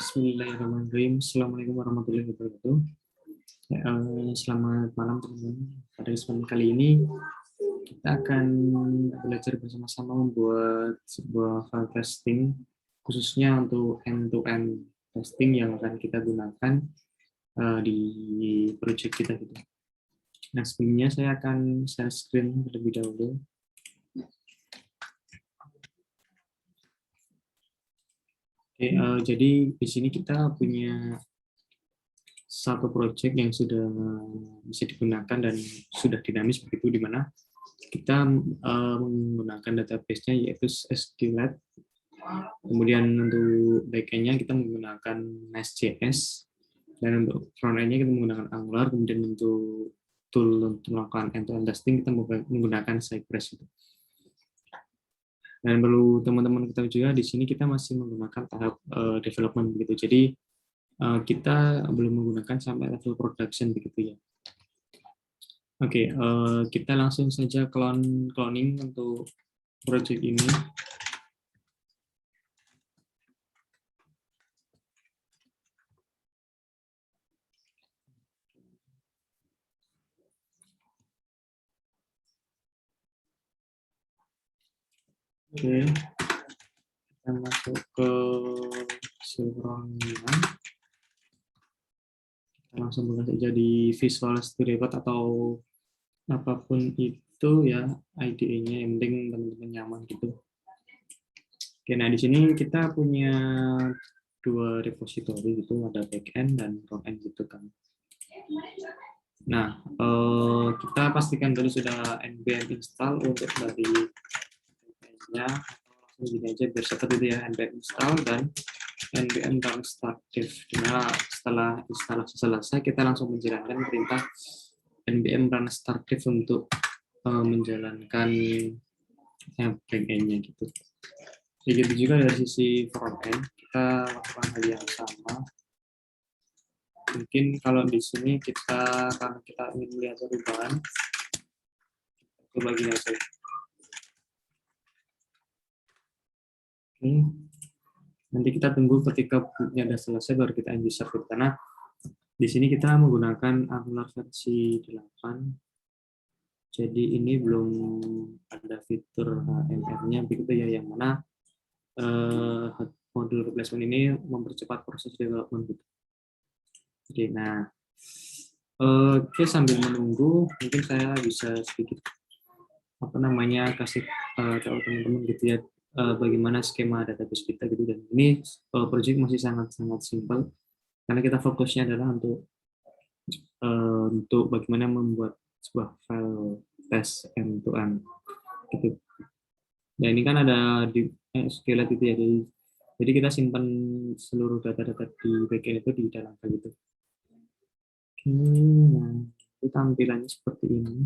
Bismillahirrahmanirrahim. Assalamualaikum warahmatullahi wabarakatuh. Selamat malam teman-teman. Pada kesempatan kali ini kita akan belajar bersama-sama membuat sebuah file testing khususnya untuk end-to-end testing yang akan kita gunakan di project kita gitu. Nah, sebelumnya saya akan share screen terlebih dahulu. Oke, jadi di sini kita punya satu project yang sudah bisa digunakan dan sudah dinamis begitu, di mana kita menggunakan database-nya yaitu SQLite. Kemudian untuk backend-nya kita menggunakan Nest.js, dan untuk front-end-nya kita menggunakan Angular. Kemudian untuk tool untuk melakukan end-to-end testing kita menggunakan Cypress. Dan perlu teman-teman ketahui juga di sini kita masih menggunakan tahap development begitu. Jadi kita belum menggunakan sampai level production begitu ya. Oke, kita langsung saja cloning untuk project ini. Oke, kita masuk ke Chevron-nya. Kita langsung buka saja di Visual Studio Code atau apapun itu ya IDE-nya, yang penting teman-teman nyaman gitu. Oke, nah di sini kita punya dua repository gitu, ada backend dan frontend gitu kan. Nah, kita pastikan dulu sudah npm install untuk dari backend-nya. Langsung gini aja biar seperti itu ya, npm install dan npm run start dev. Dimana setelah instalasi selesai kita langsung menjalankan perintah npm run start dev untuk menjalankan backend-nya gitu. Begitu juga dari sisi front-end, kita lakukan hal yang sama. Mungkin kalau di sini karena kita ingin melihat perubahan, coba gini aja. Oke. Nanti kita tunggu ketika bootnya sudah selesai baru kita end user, karena di sini kita menggunakan Angular versi 8. Jadi ini belum ada fitur HTML-nya begitu ya, yang mana modul replacement ini mempercepat proses development gitu. Oke, nah oke, sambil menunggu mungkin saya bisa sedikit kasih tahu teman-teman gitu ya bagaimana skema database kita gitu. Dan ini project masih sangat-sangat simpel karena kita fokusnya adalah untuk bagaimana membuat sebuah file test end-to-end gitu. Nah, ini kan ada di SQLite itu ya, jadi kita simpan seluruh data-data di backend itu di dalam file itu. Oke, nah itu tampilannya seperti ini.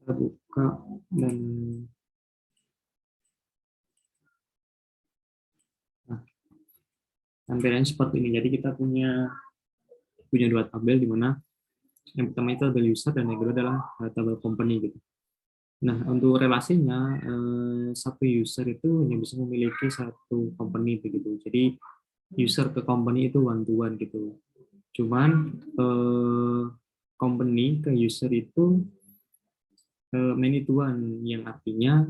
Kita buka dan tampilannya seperti ini. Jadi kita punya dua tabel, di mana yang pertama itu adalah user dan yang kedua adalah tabel company gitu. Nah, untuk relasinya satu user itu hanya bisa memiliki satu company begitu. Jadi user ke company itu one to one gitu. Cuman company ke user itu many to one, yang artinya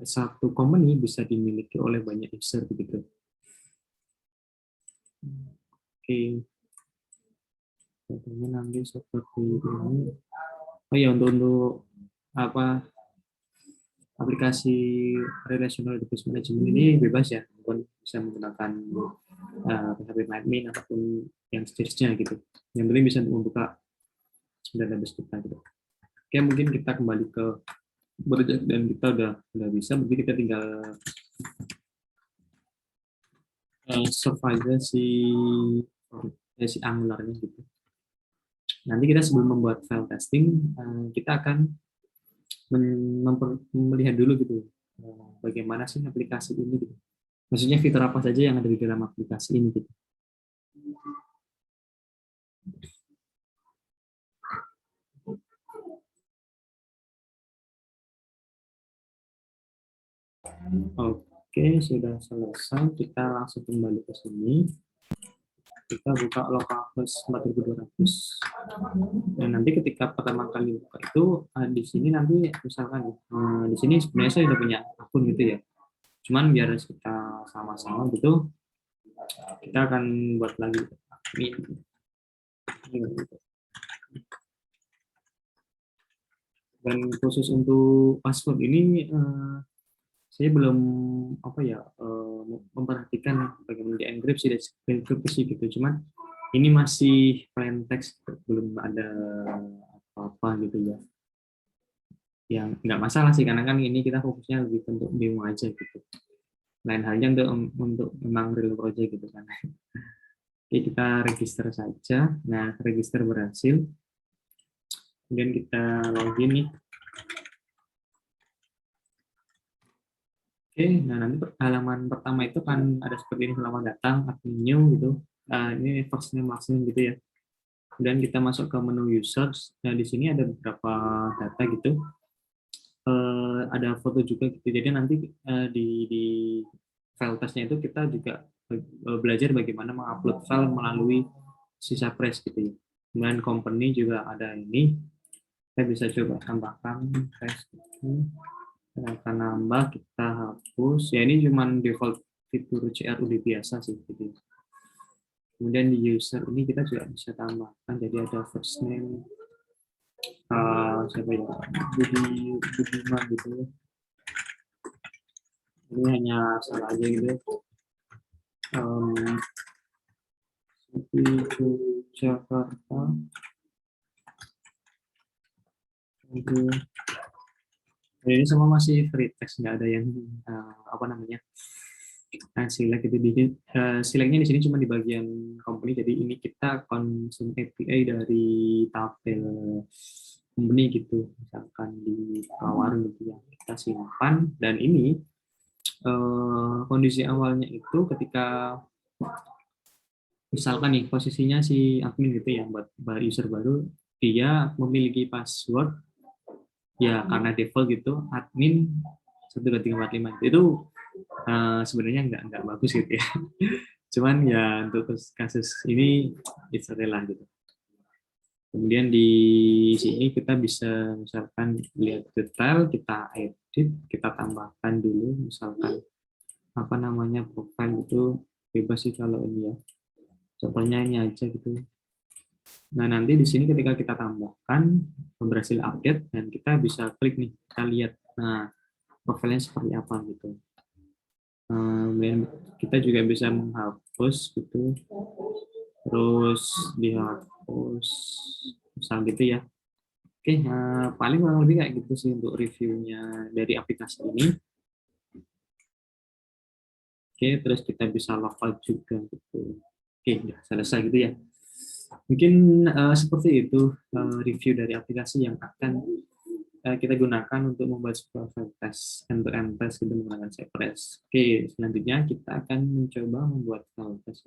satu company bisa dimiliki oleh banyak user begitu. Oke. Contohnya nanti seperti ini. Oh ya, untuk aplikasi relational database management ini bebas ya, teman bisa menggunakan PHP admin ataupun yang sejenisnya gitu. Yang penting bisa membuka database kita gitu. Oke, mungkin kita kembali ke project dan kita udah bisa, berarti kita tinggal serve aja si Angular-nya gitu. Nanti kita sebelum membuat file testing, kita akan melihat dulu gitu bagaimana sih aplikasi ini gitu. Maksudnya fitur apa saja yang ada di dalam aplikasi ini gitu. Oke, sudah selesai. Kita langsung kembali ke sini. Kita buka localhost 4200. Dan nanti ketika pertama kali buka itu, di sini nanti misalkan di sini sebenarnya saya sudah punya akun gitu ya. Cuman biar kita sama-sama gitu, kita akan buat lagi admin. Dan khusus untuk password ini saya belum memperhatikan bagaimana di enkripsi dan enkripsi gitu. Cuman ini masih plain text, belum ada apa-apa gitu ya. Yang nggak masalah sih, karena kan ini kita fokusnya lebih untuk demo aja gitu. Lain halnya untuk memang real project gitu kan. Oke, kita register saja. Nah, register berhasil. Kemudian kita login nih. Oke, nah nanti halaman pertama itu kan ada seperti ini, selamat datang, admin new gitu. Ini first name, last name gitu ya. Kemudian kita masuk ke menu users. Nah, di sini ada beberapa data gitu. Ada foto juga gitu. Jadi nanti di file testnya itu kita juga belajar bagaimana mengupload file melalui sisa press gitu ya. Kemudian company juga ada ini. Kita bisa coba tambahkan test gitu. Kita akan nambah, kita hapus. Ya ini cuma default fitur CRUD biasa sih gitu. Kemudian di user ini kita juga bisa tambahkan. Jadi ada first name, siapa ya, Budiman gitu. Ini hanya salah aja gitu. Seperti Jakarta. Ini semua masih free text, nggak ada yang apa namanya select itu. Selectnya di sini cuma di bagian company. Jadi ini kita konsum API dari tabel company gitu, misalkan di tawaran gitu ya, kita simpan. Dan ini kondisi awalnya itu ketika misalkan nih posisinya si admin gitu ya, buat user baru, dia memiliki password ya karena default gitu admin 12345 itu sebenarnya nggak bagus gitu ya. Cuman ya untuk kasus ini it's okay lah gitu. Kemudian di sini kita bisa misalkan lihat detail, kita edit, kita tambahkan dulu misalkan apa namanya profile itu, bebas sih kalau ini ya. Contohnya ini aja gitu. Nah, nanti di sini ketika kita tambahkan berhasil update dan kita bisa klik nih, kita lihat nah profilnya seperti apa gitu. Kemudian kita juga bisa menghapus gitu, terus dihapus misal gitu ya. Oke, paling kurang lebih kayak gitu sih untuk reviewnya dari aplikasi ini. Oke, terus kita bisa logout juga gitu. Oke, udah selesai gitu ya. Mungkin seperti itu review dari aplikasi yang akan kita gunakan untuk membuat sebuah file test, end-to-end test gitu menggunakan Cypress. Oke, selanjutnya kita akan mencoba membuat file test.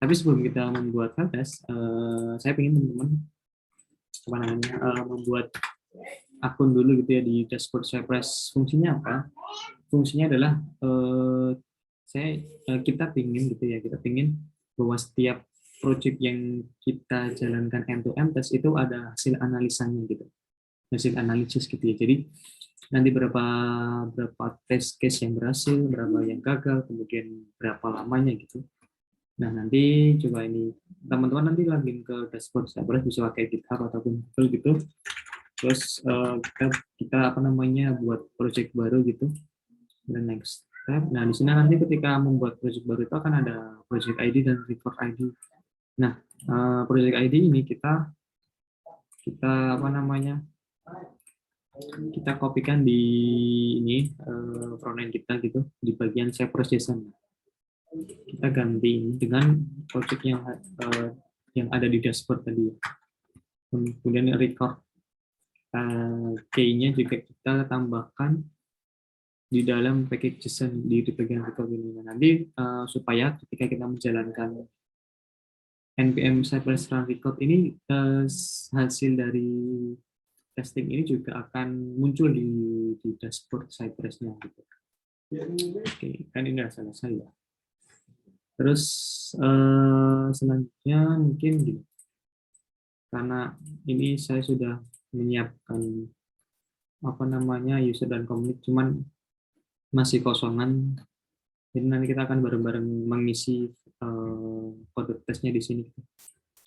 Tapi sebelum kita membuat file test, saya ingin teman-teman apa namanya membuat akun dulu gitu ya di dashboard Cypress. Fungsinya apa? Fungsinya adalah kita pingin gitu ya, kita pingin bahwa setiap project yang kita jalankan end-to-end test itu ada hasil analisanya gitu, hasil analisis gitu ya. Jadi nanti berapa test case yang berhasil, berapa yang gagal, kemudian berapa lamanya gitu. Nah, nanti coba ini teman-teman nanti login ke dashboard Cypress, bisa pakai GitHub ataupun Google gitu. Terus kita apa namanya buat project baru gitu. Dan next step. Nah, di sini nanti ketika membuat project baru itu akan ada project ID dan record ID. Nah, project ID ini kita apa namanya? Kita kopikan di ini frontend kita gitu di bagian Cypress JSON. Kita ganti dengan project yang ada di dashboard tadi. Kemudian record key-nya juga kita tambahkan di dalam package JSON di bagian record ini. Nanti supaya ketika kita menjalankan npm Cypress Run Record ini hasil dari testing ini juga akan muncul di dashboard Cypress-nya gitu. Oke, kan ini sudah selesai ya. Terus selanjutnya mungkin gini, karena ini saya sudah menyiapkan apa namanya user dan commit, cuman masih kosongan. Jadi nanti kita akan bareng-bareng mengisi kode tesnya di sini.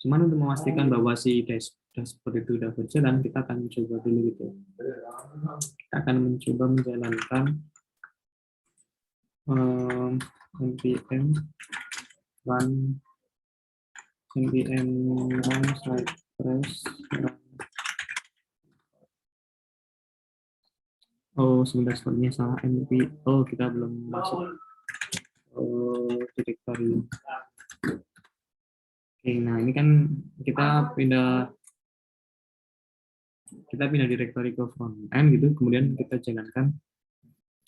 Cuman untuk memastikan bahwa si dashboard itu sudah berjalan, kita akan mencoba dulu gitu. Kita akan mencoba menjalankan npm run Cypress run. Oh, sebentar, sepertinya salah np. Oh, kita belum masuk directory. Oke, nah ini kan kita pindah directory ke front end gitu, kemudian kita jalankan.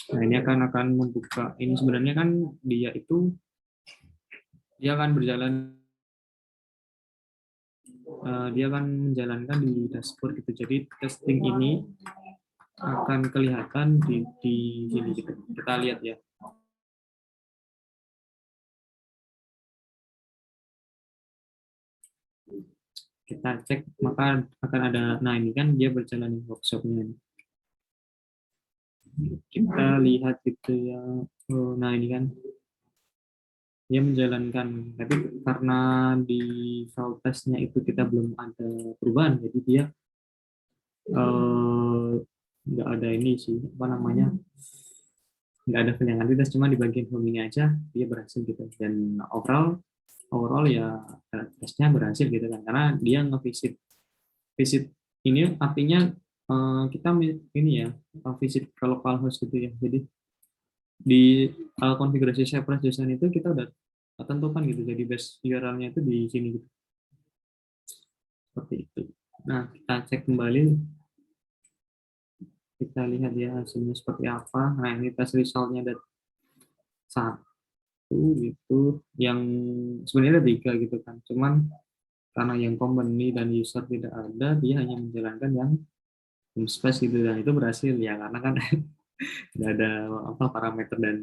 Nah, ini akan membuka, ini sebenarnya kan dia akan berjalan, dia akan menjalankan di dashboard gitu. Jadi testing ini akan kelihatan di sini gitu. Kita lihat ya. Kita cek, maka akan ada, nah ini kan dia berjalan di workshopnya. Kita lihat gitu ya. Oh, nah ini kan dia menjalankan, tapi karena di file testnya itu kita belum ada perubahan, jadi dia nggak ada ini sih, apa namanya, nggak ada penyangan tes, cuma di bagian homingnya aja dia berhasil gitu. Dan overall ya tesnya berhasil gitu kan, karena dia visit ini artinya kita ini ya visit ke localhost gitu ya. Jadi di konfigurasi Cypress JSON itu kita udah tentukan gitu, jadi base URL-nya itu di sini gitu. Seperti itu. Nah, kita cek kembali, kita lihat ya hasilnya seperti apa. Nah, ini tes resultnya ada 1 gitu, yang sebenarnya ada 3 gitu kan, cuman karena yang company dan user tidak ada, dia hanya menjalankan yang space gitu, dan itu berhasil ya karena kan tidak ada apa parameter dan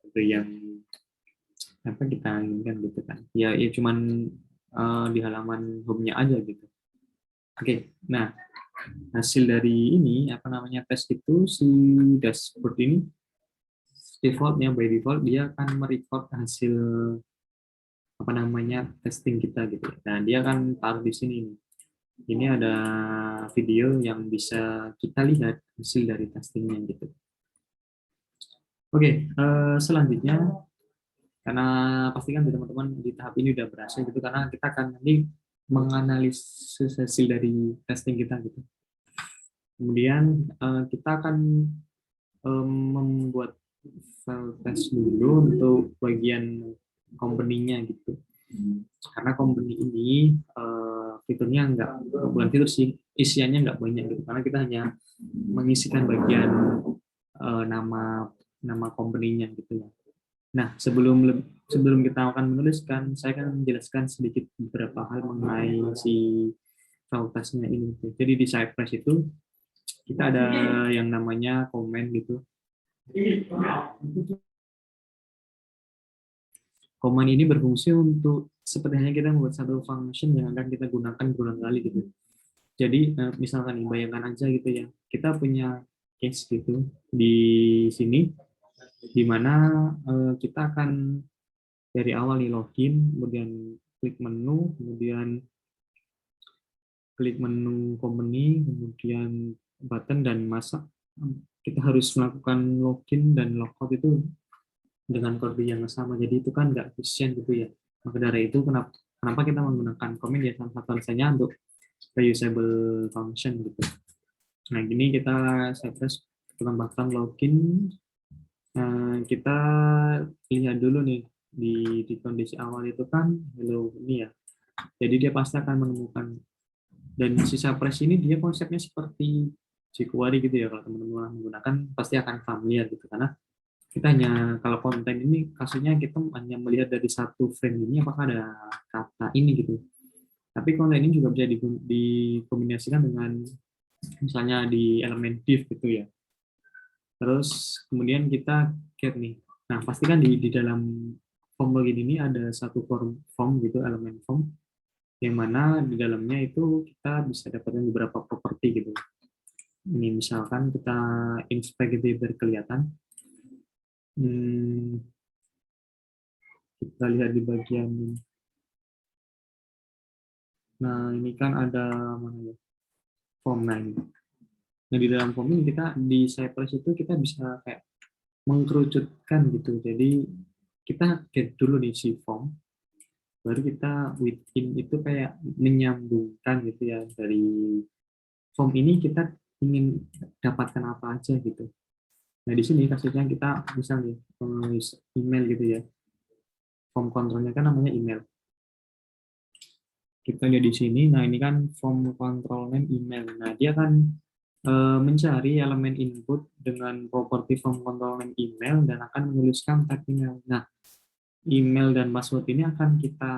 itu yang apa kita inginkan gitu kan, ya cuman di halaman home-nya aja gitu. Oke, nah hasil dari ini apa namanya tes itu, si dashboard ini defaultnya by default dia akan merecord hasil apa namanya testing kita gitu. Nah dia akan taruh di sini. Ini ada video yang bisa kita lihat hasil dari testingnya gitu. Oke, selanjutnya karena pastikan teman-teman di tahap ini udah berhasil gitu, karena kita akan nanti menganalisis hasil dari testing kita gitu. Kemudian kita akan membuat file test dulu untuk bagian company-nya gitu. Karena company ini fiturnya bukan fitur sih, isiannya nggak banyak gitu, karena kita hanya mengisikan bagian nama company-nya gitu ya. Nah, sebelum kita akan menuliskan, saya akan menjelaskan sedikit beberapa hal mengenai si file test-nya ini. Jadi di Cypress itu kita ada yang namanya comment gitu. Command ini berfungsi untuk sepertinya kita membuat satu function yang akan kita gunakan berulang kali gitu. Jadi misalkan nih, bayangkan aja gitu ya, kita punya case gitu di sini, di mana kita akan dari awal nih login, kemudian klik menu company, kemudian button dan masa kita harus melakukan login dan logout itu dengan kode yang sama, jadi itu kan nggak efisien gitu ya. Maka dari itu kenapa kita menggunakan comment ya, salah satu alasannya untuk reusable function gitu. Nah gini kita Cypress tambahkan login, kita lihat dulu nih di kondisi awal itu kan hello ini ya, jadi dia pasti akan menemukan, dan si Cypress ini dia konsepnya seperti jQuery gitu ya, kalau teman-teman menggunakan pasti akan familiar gitu, karena kita hanya, kalau konten ini kasusnya kita hanya melihat dari satu frame ini apakah ada kata ini gitu. Tapi konten ini juga bisa dikombinasikan dengan misalnya di elemen div gitu ya. Terus kemudian kita get nih. Nah, pastikan di dalam form login ini ada satu form gitu, elemen form, yang mana di dalamnya itu kita bisa dapatkan beberapa properti gitu. Ini misalkan kita inspect gitu biar kelihatan. Kita lihat di bagian ini. Nah, ini kan ada mana ya? Form. Nah, di dalam form ini kita di Cypress itu kita bisa kayak mengkerucutkan gitu. Jadi kita get dulu nih si form, baru kita within itu kayak menyambungkan gitu ya, dari form ini kita ingin dapatkan apa aja gitu. Nah di sini kasusnya kita misalnya email gitu ya, form kontrolnya kan namanya email. Kita lihat di sini, nah ini kan form control name email. Nah dia kan mencari elemen input dengan properti form control name email dan akan menuliskan tag email. Nah email dan password ini akan kita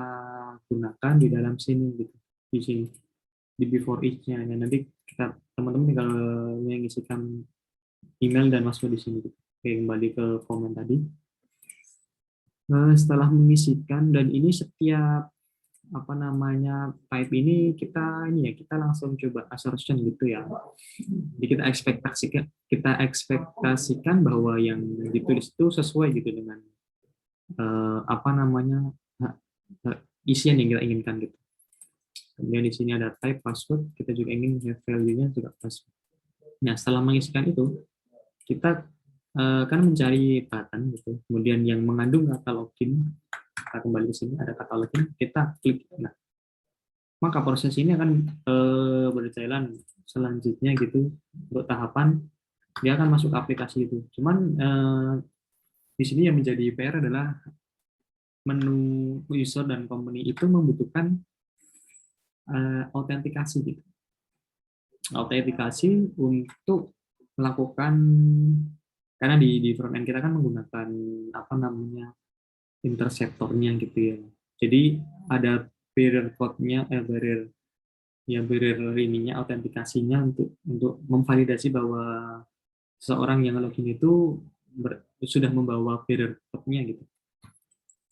gunakan di dalam sini gitu, di sini di before each-nya. Nah, nanti kita teman-teman tinggal mengisikan email dan password di sini gitu. Oke, kembali ke komen tadi. Nah, setelah mengisikan, dan ini setiap apa namanya type ini kita langsung coba assertion gitu ya. Jadi kita ekspektasikan bahwa yang ditulis itu sesuai gitu dengan apa namanya isian yang kita inginkan gitu. Kemudian di sini ada type password, kita juga ingin have value-nya juga password. Nah, setelah mengisikan itu, kita kan mencari button gitu. Kemudian yang mengandung kata login, kita kembali ke sini ada kata login, kita klik. Nah, maka proses ini akan berjalan selanjutnya gitu untuk tahapan dia akan masuk ke aplikasi itu. Cuman di sini yang menjadi PR adalah menu user dan company itu membutuhkan autentikasi gitu. Autentikasi untuk melakukan, karena di front end kita kan menggunakan apa namanya interceptornya gitu ya. Jadi ada barrier code-nya, barrier ininya, autentikasinya untuk memvalidasi bahwa seseorang yang login itu sudah membawa barrier code-nya gitu.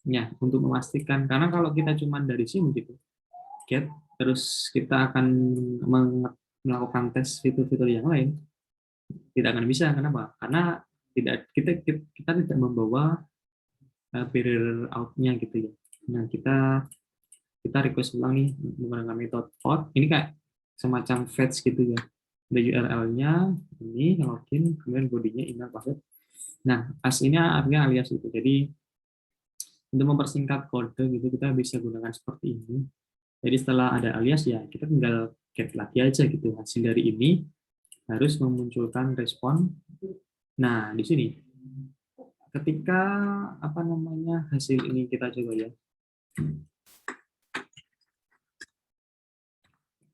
Ya, untuk memastikan, karena kalau kita cuma dari sini gitu, get, terus kita akan melakukan tes fitur-fitur yang lain, tidak akan bisa. Kenapa? Karena kita tidak membawa barrier out-nya gitu ya. Nah, kita request ulang nih menggunakan metode out. Ini kayak semacam fetch gitu ya. Ada URL-nya, ini login, kemudian bodinya email password. Nah, as ini artinya alias itu. Jadi untuk mempersingkat kode gitu kita bisa gunakan seperti ini. Jadi setelah ada alias ya kita tinggal get lagi aja gitu. Hasil dari ini harus memunculkan respon. Nah, di sini ketika apa namanya hasil ini kita coba ya.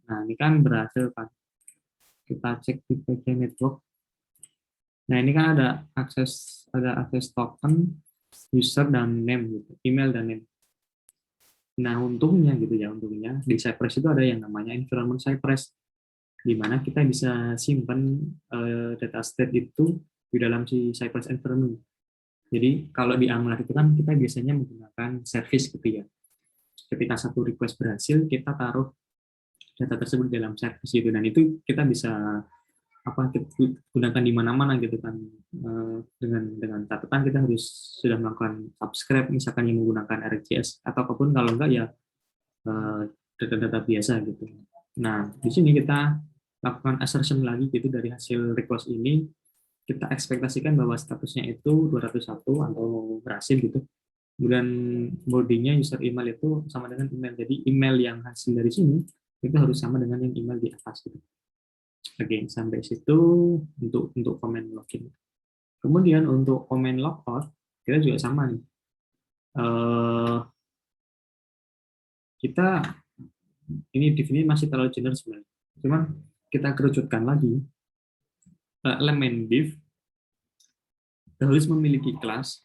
Nah, ini kan berhasil kan. Kita cek di bagian network. Nah, ini kan ada akses token, user dan name gitu, email dan name. Nah, untungnya gitu ya, untungnya di Cypress itu ada yang namanya environment Cypress, di mana kita bisa simpan data state itu di dalam si Cypress environment. Jadi kalau di Angular itu kan kita biasanya menggunakan service gitu ya. Ketika satu request berhasil, kita taruh data tersebut di dalam service gitu, dan itu kita bisa kita gunakan di mana-mana gitu kan, dengan catatan kita harus sudah melakukan subscribe misalkan yang menggunakan RxJS, atau apapun kalau enggak ya data-data biasa gitu. Nah di sini kita lakukan assertion lagi gitu dari hasil request ini, kita ekspektasikan bahwa statusnya itu 201 atau berhasil gitu. Kemudian bodinya user email itu sama dengan email, jadi email yang hasil dari sini itu harus sama dengan yang email di atas gitu. Oke, sampai situ untuk comment login. Kemudian untuk comment logout, kita juga sama nih. Kita ini div ini masih terlalu general sebenarnya. Cuman kita kerucutkan lagi elemen div, harus memiliki kelas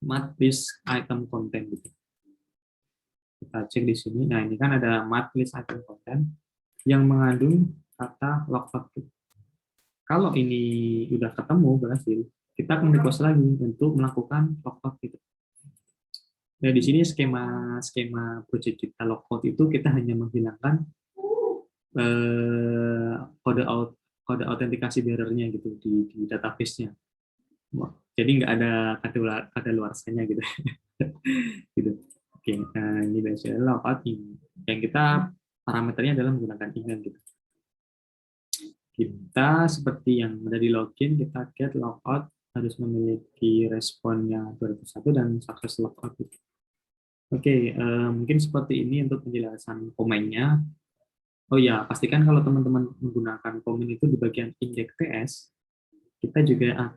mat list item content gitu. Kita cek di sini. Nah, ini kan ada mat list item content yang mengandung kata logfile. Kalau ini udah ketemu berhasil, kita akan request lagi untuk melakukan logfile gitu. Nah, di sini skema project kita logfile itu kita hanya menghilangkan eh, kode kode autentikasi bearernya gitu di database-nya. Jadi nggak ada kadaluarsanya gitu. Gitu. Oke, ini biasanya logout ini. Yang kita parameternya adalah menggunakan email gitu. Kita seperti yang ada di login, kita get logout harus memiliki responnya 201 dan success logout. Oke, mungkin seperti ini untuk penjelasan komennya. Oh ya, pastikan kalau teman-teman menggunakan komen itu di bagian index.ts, kita juga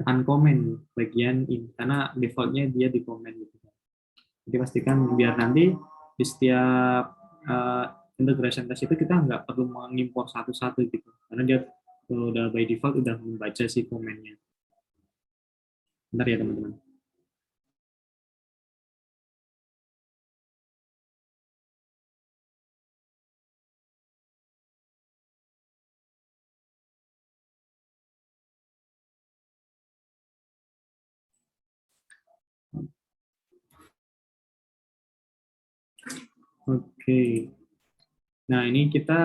uncomment bagian ini, karena defaultnya dia di komen gitu. Jadi pastikan biar nanti di setiap integration test itu kita nggak perlu mengimpor satu-satu gitu, karena dia udah by default udah membaca si komennya. Bentar ya teman-teman. Oke. Nah, ini kita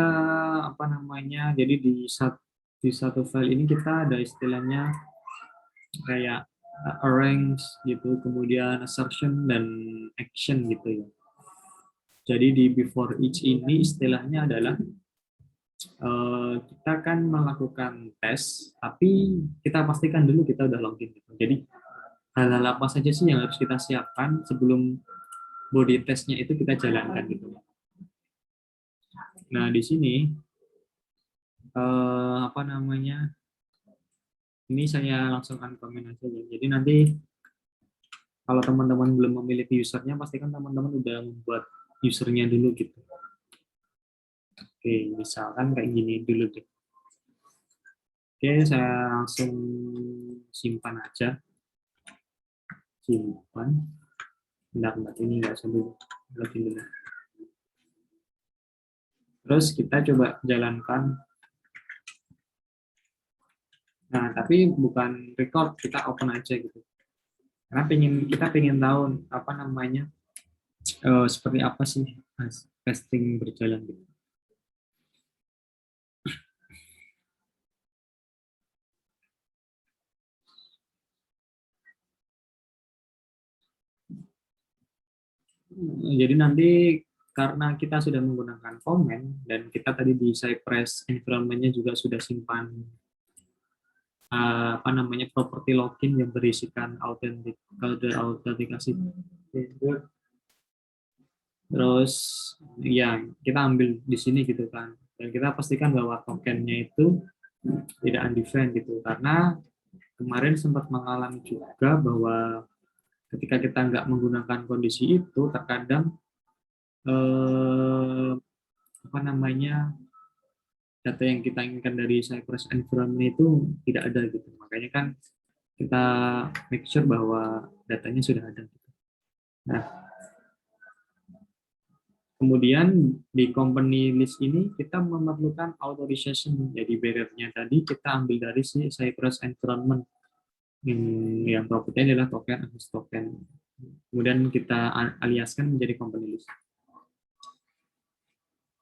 apa namanya? Jadi di satu file ini kita ada istilahnya kayak arrange gitu, kemudian assertion dan action gitu ya. Jadi di before each ini istilahnya adalah kita kan melakukan tes, tapi kita pastikan dulu kita udah login gitu. Jadi hal-hal apa saja sih yang harus kita siapkan sebelum body testnya itu kita jalankan gitu. Nah di sini apa namanya? Ini saya langsung uncomment aja ya. Jadi nanti kalau teman-teman belum memiliki usernya, pastikan teman-teman udah membuat usernya dulu gitu. Oke, misalkan kayak gini dulu deh. Oke, saya langsung simpan aja. Simpan. Bentar, ini nggak usah dulu. Login dulu. Terus kita coba jalankan. Nah, tapi bukan record, kita open aja gitu. Karena kita pengen tahu apa namanya, seperti apa sih testing berjalan gitu. Jadi nanti karena kita sudah menggunakan komen dan kita tadi di Cypress environment-nya juga sudah simpan apa namanya properti login yang berisikan kode autentikasi. Terus ya kita ambil di sini gitu kan. Dan kita pastikan bahwa tokennya itu tidak undefined gitu karena kemarin sempat mengalami juga bahwa ketika kita nggak menggunakan kondisi itu terkadang apa namanya data yang kita inginkan dari Cypress environment itu tidak ada gitu. Makanya kan kita make sure bahwa datanya sudah ada. Nah, kemudian di company list ini kita memerlukan authorization. Jadi barrier-nya tadi kita ambil dari si Cypress environment yang properti adalah token atau token. Kemudian kita aliaskan menjadi company list.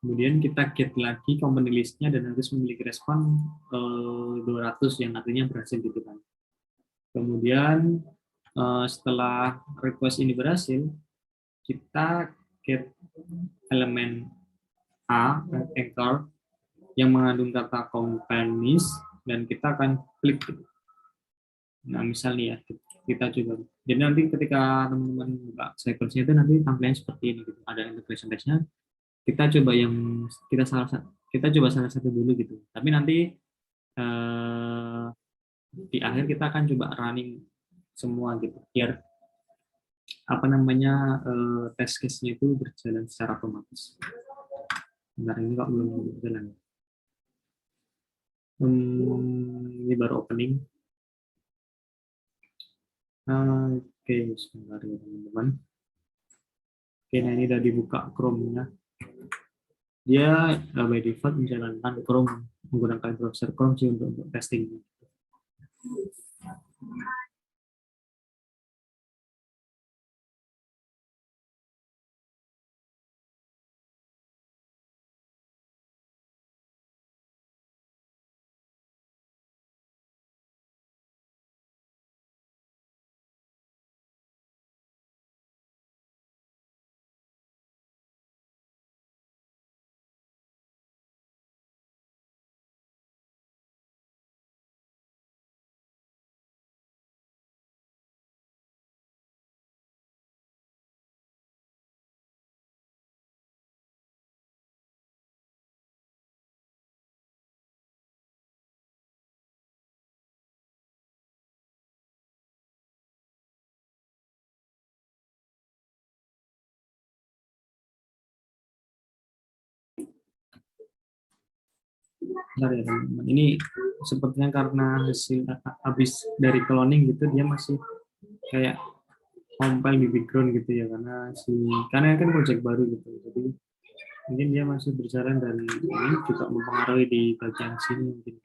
Kemudian kita get lagi company list-nya dan harus memiliki respon 200 yang artinya berhasil gitu kan. Kemudian setelah request ini berhasil, kita get elemen A, anchor, yang mengandung kata companies, dan kita akan klik. Nah, misalnya ya, kita coba. Jadi nanti ketika teman-teman buka Cypress itu nanti tampilannya seperti ini. Gitu. Ada integration test-nya. Kita coba kita coba salah satu dulu gitu. Tapi nanti di akhir kita akan coba running semua gitu. Biar apa namanya test case-nya itu berjalan secara otomatis. Bentar ini kok belum berjalan. Ini baru opening. Oke, sebentar ya teman-teman. Oke, nah ini udah dibuka Chrome-nya. Dia by default menjalankan Chrome, menggunakan browser Chrome sih untuk testing. Bentar ya teman-teman. Ini sepertinya karena hasil habis dari cloning gitu, dia masih kayak compile di background gitu ya, karena kan project baru gitu. Jadi mungkin dia masih berjalan dan ini juga mempengaruhi di bagian sini mungkin.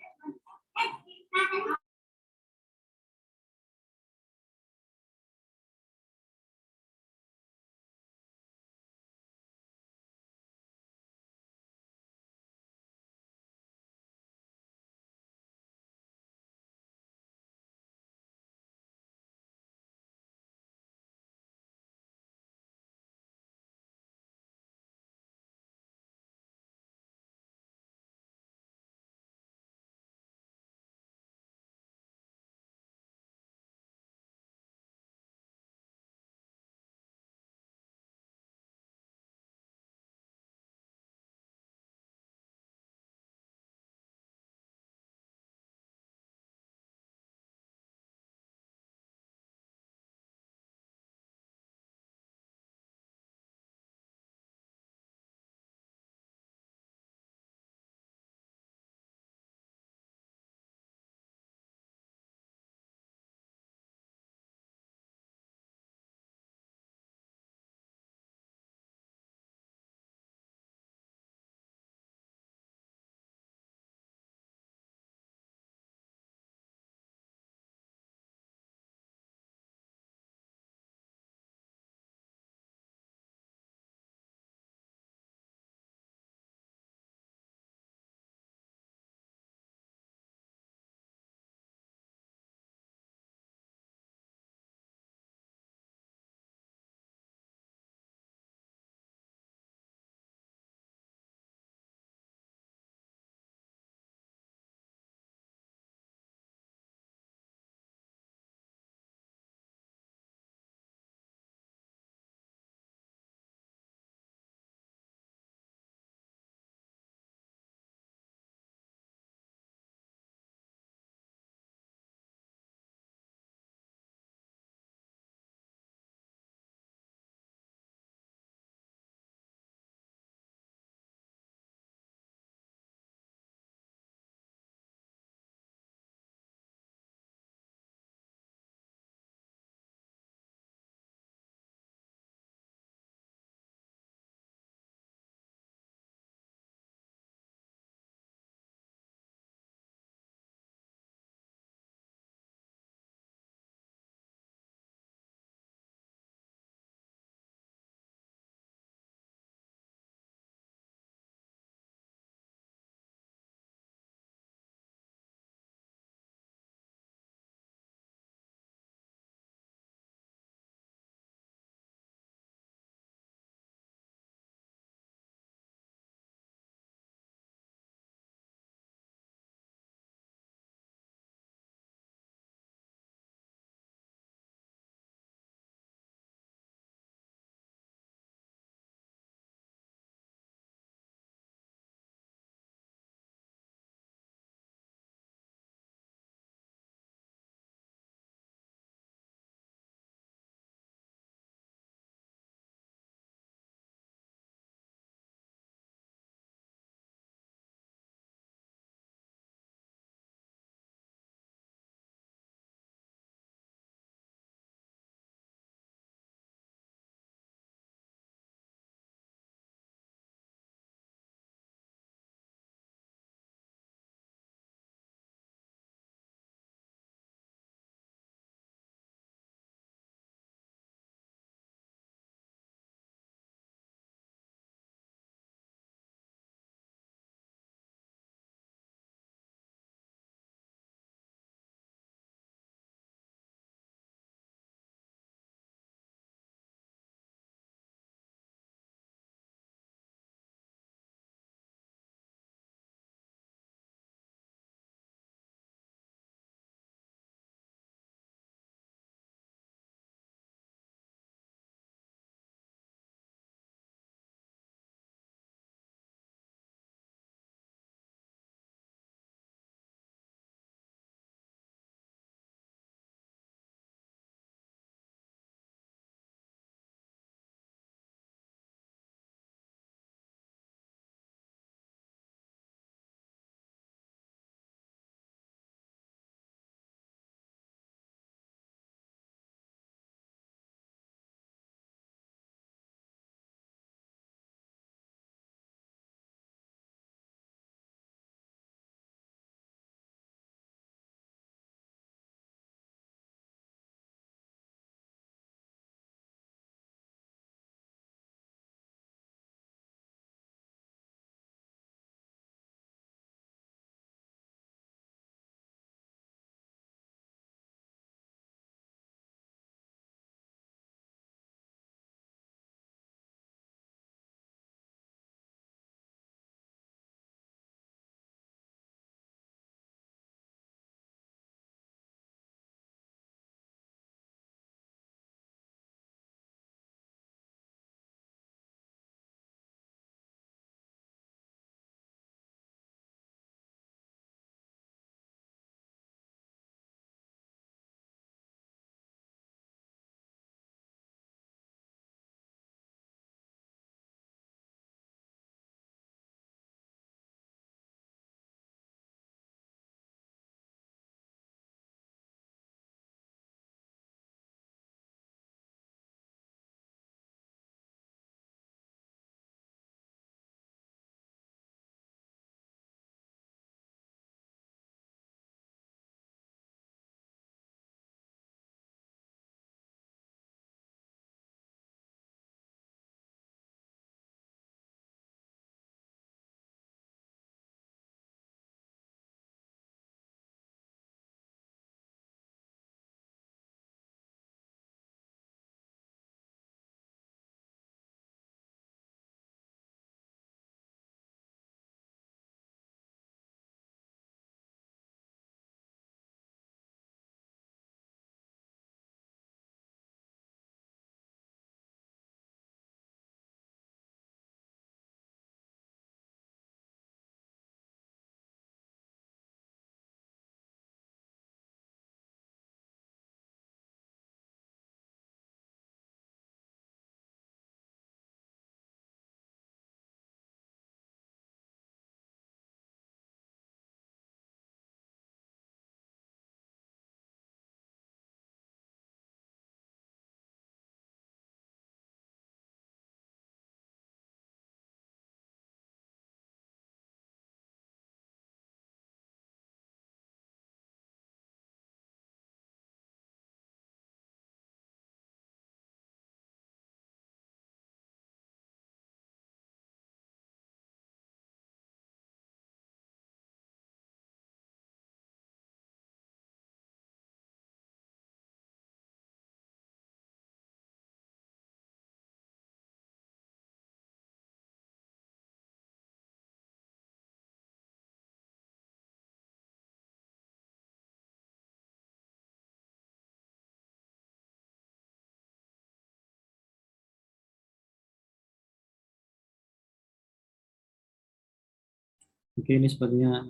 Oke, ini sepertinya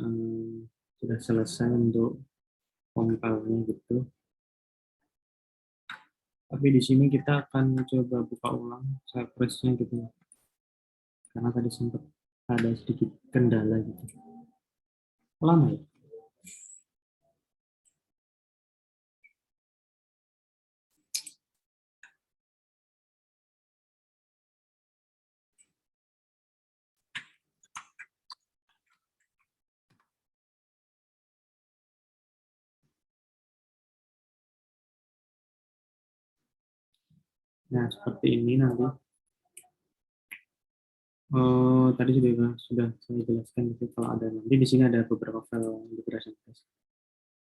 sudah selesai untuk compile-nya gitu. Tapi di sini kita akan coba buka ulang Cypress-nya gitu. Karena tadi sempat ada sedikit kendala gitu. Lama ya? Nah, seperti ini nanti. Tadi sudah saya jelaskan itu kalau ada nanti di sini ada beberapa file integration test.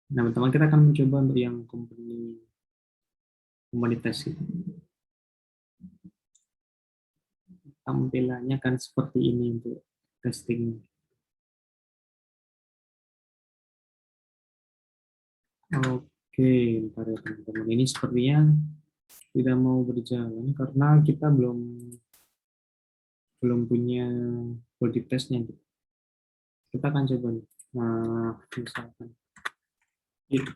Nah, teman-teman kita akan mencoba untuk yang company test gitu. Tampilannya kan seperti ini untuk testing. Oke, bentar ya teman-teman. Ini sepertinya tidak mau berjalan karena kita belum punya body testnya. Kita akan coba nih. Nah, misalkan itu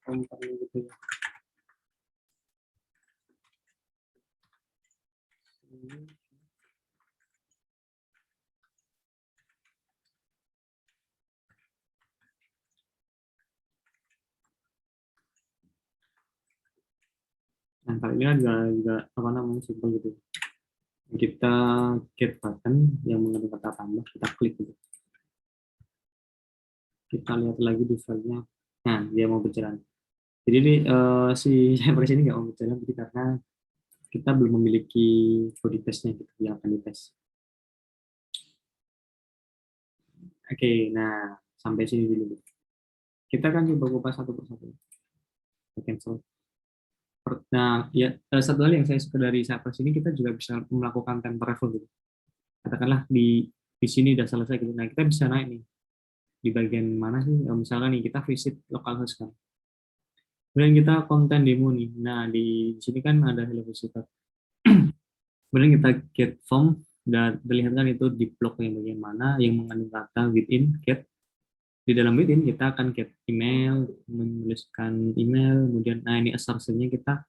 company gitu ya. Nah, kalau ini kan juga apa namanya simpel gitu. Kita get button yang mengandung kata tambah, kita klik gitu. Kita lihat lagi di filenya. Nah, dia mau berjalan. Jadi si Cypress ini nggak mau berjalan jadi karena kita belum memiliki body testnya gitu yang akan dites. Oke, nah sampai sini dulu. Kita kan coba kupas satu persatu. Cancel. Nah, ya satu hal yang saya suka dari Cypress ini kita juga bisa melakukan temper travel gitu. Katakanlah di sini udah selesai gitu. Nah, kita bisa naik nih di bagian mana sih? Misalkan nih kita visit localhost kan. Kemudian kita konten demo nih. Nah, di sini kan ada hello visitor. Kemudian kita get form dan terlihat kan itu di blok yang bagian mana yang mengandung kata within get. Di dalam within kita akan get email, menuliskan email, kemudian nah ini assertion-nya kita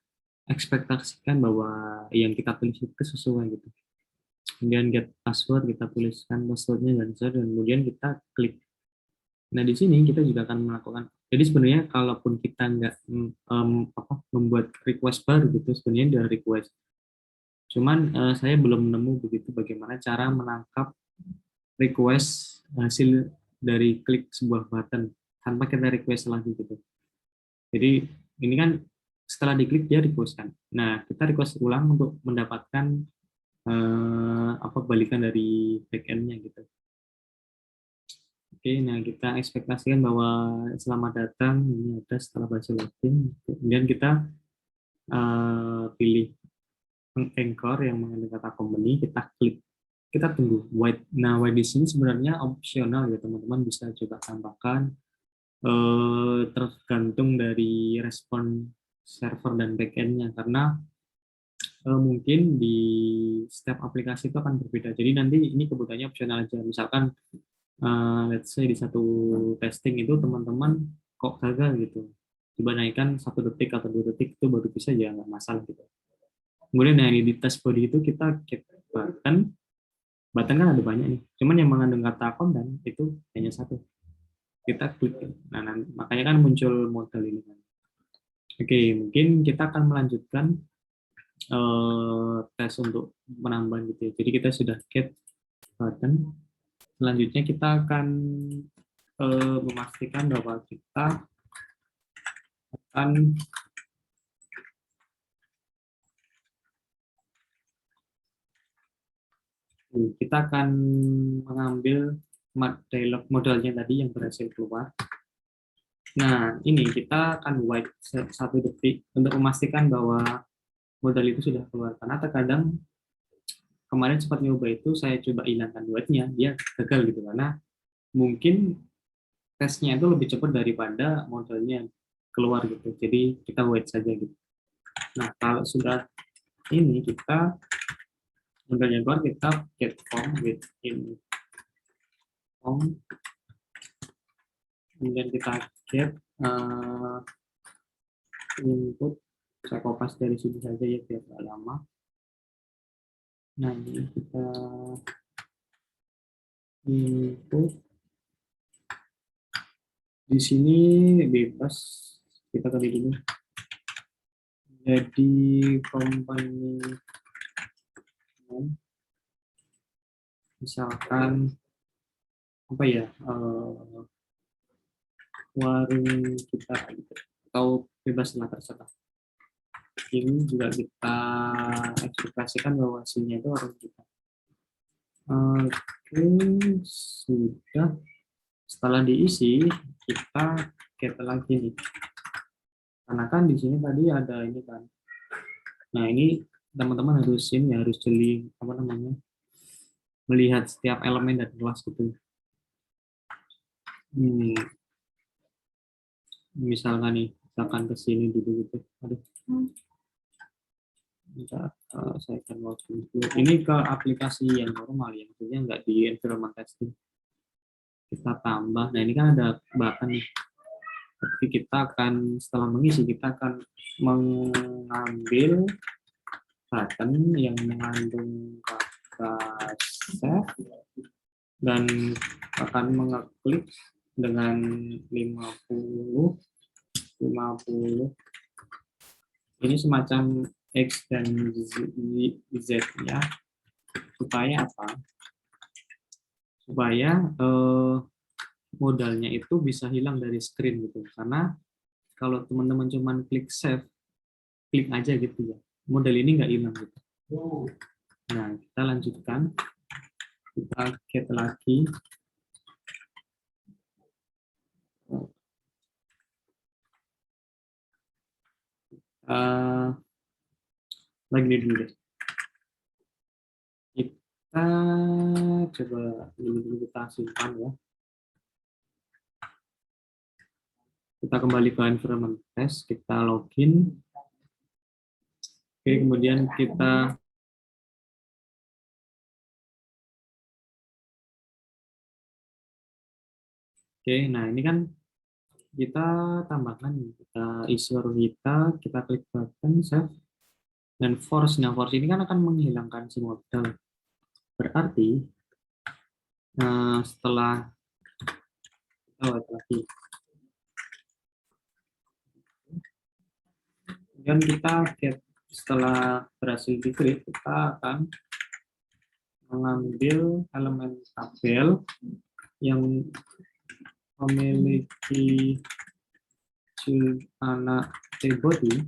ekspektasikan bahwa yang kita tulis itu sesuai gitu. Kemudian get password, kita tuliskan passwordnya dan kemudian kita klik. Nah di sini kita juga akan melakukan. Jadi sebenarnya kalaupun kita nggak membuat request baru gitu, sebenarnya dia request. Cuman saya belum nemu begitu bagaimana cara menangkap request hasil dari klik sebuah button tanpa kita request lagi gitu. Jadi ini kan setelah diklik dia request kan. Nah kita request ulang untuk mendapatkan apa balikan dari backend-nya gitu. Oke, nah kita ekspektasikan bahwa selamat datang ini ada setelah baca login. Kemudian kita pilih anchor yang mengandung kata company, kita klik, kita tunggu white. Nah white di sini sebenarnya opsional ya teman-teman, bisa coba tambahkan tergantung dari respon server dan backend-nya karena mungkin di setiap aplikasi itu akan berbeda. Jadi nanti ini kebutuhannya opsional aja. Misalkan let's say di satu testing itu teman-teman kok gagal gitu, coba naikkan 1 detik atau 2 detik itu baru bisa, ya nggak masalah gitu. Kemudian nah ini di test body itu kita get button kan ada banyak nih, cuman yang mengandung kata konten itu hanya satu, kita klik. Nah, makanya kan muncul model ini kan. Oke, mungkin kita akan melanjutkan tes untuk menambah gitu ya. Jadi kita sudah get button. Selanjutnya kita akan memastikan bahwa kita akan mengambil dialog modalnya tadi yang berhasil keluar. Nah, ini kita akan wait 1 detik untuk memastikan bahwa modal itu sudah keluar. Karena terkadang kemarin sempat nyoba itu saya coba hilangkan waitnya, dia gagal gitu karena mungkin tesnya itu lebih cepat daripada modalnya keluar gitu. Jadi kita wait saja gitu. Nah, kalau sudah ini kita modalnya keluar, kita get form within kemudian kita get input, saya kopas dari sini saja ya biar nggak lama. Nah, ini kita input di sini bebas, kita kali dulu jadi company name, misalkan apa ya, warung kita gitu, atau bebas lah terserah. Ini juga kita ekspektasikan bahwa hasilnya itu warung kita. Oke, sudah. Setelah diisi, kita get lagi nih. Karena kan di sini tadi ada ini kan. Nah, ini teman-teman harus ini harus jeli apa namanya? Melihat setiap elemen dari kelas gitu. Misalkan nih, misalkan ke sini dulu gitu. Aduh. Saya akan login dulu. Ini ke aplikasi yang normal ya, maksudnya nggak di environment testing. Kita tambah. Nah, ini kan ada button nih. Tapi kita akan setelah mengisi kita akan mengambil button yang mengandung kata save dan akan mengeklik dengan 50 ini semacam X dan Z ya, supaya apa? Supaya modalnya itu bisa hilang dari screen gitu. Karena kalau teman-teman cuman klik save, klik aja gitu ya, modal ini nggak hilang gitu. Nah, kita lanjutkan, kita get lagi. Lagi dulu deh. Kita coba dulu kita simpan ya. Kita kembali ke environment test, kita login. Oke, kemudian kita nah ini kan kita tambahkan, kita isi warung kita klik button save dan force. Nah, force ini kan akan menghilangkan si modal. Berarti setelah lagi dan kita get, setelah berhasil di-create, kita akan mengambil elemen tabel yang memiliki anak T-body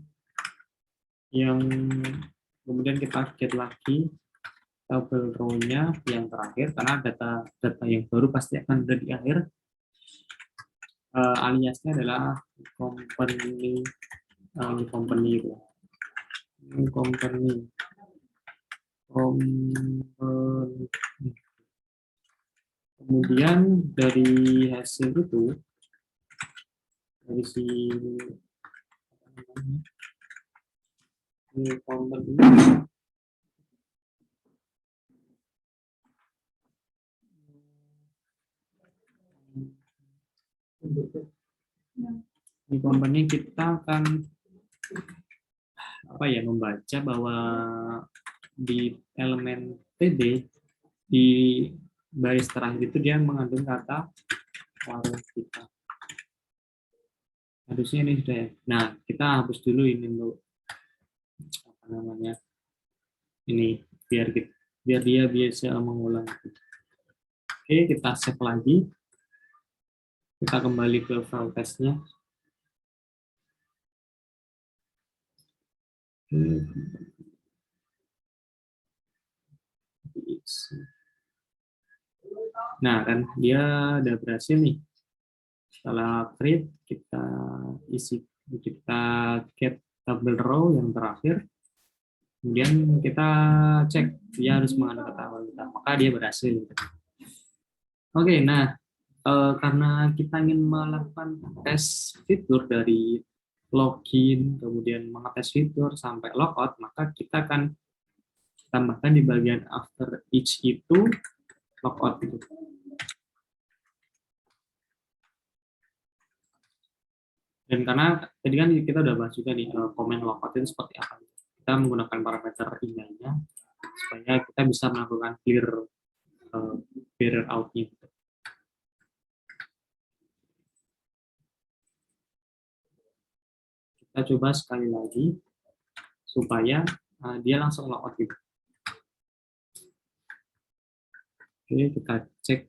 yang kemudian kita get lagi tabel row-nya yang terakhir, karena data yang baru pasti akan ada di akhir. Aliasnya adalah company kemudian dari hasil itu, dari si company di company kita akan apa ya, membaca bahwa di elemen TB di baris terakhir itu dia mengandung kata warung kita. Harusnya ini sudah ya. Nah, kita hapus dulu ini untuk apa namanya, ini biar dia bisa mengulang. Oke, kita save lagi. Kita kembali ke file testnya. Nah, kan dia udah berhasil nih. Setelah create, kita isi, kita get tabel row yang terakhir. Kemudian kita cek dia harus mengandung kata awal kita, maka dia berhasil. Oke, nah karena kita ingin melakukan tes fitur dari login, kemudian mengetes fitur sampai logout, maka kita akan tambahkan di bagian after each itu logout. Dan karena tadi kan kita udah bahas juga nih komen logout itu seperti apa. Kita menggunakan parameter emailnya supaya kita bisa melakukan clear out-nya. Kita coba sekali lagi supaya dia langsung logout gitu. Oke, kita cek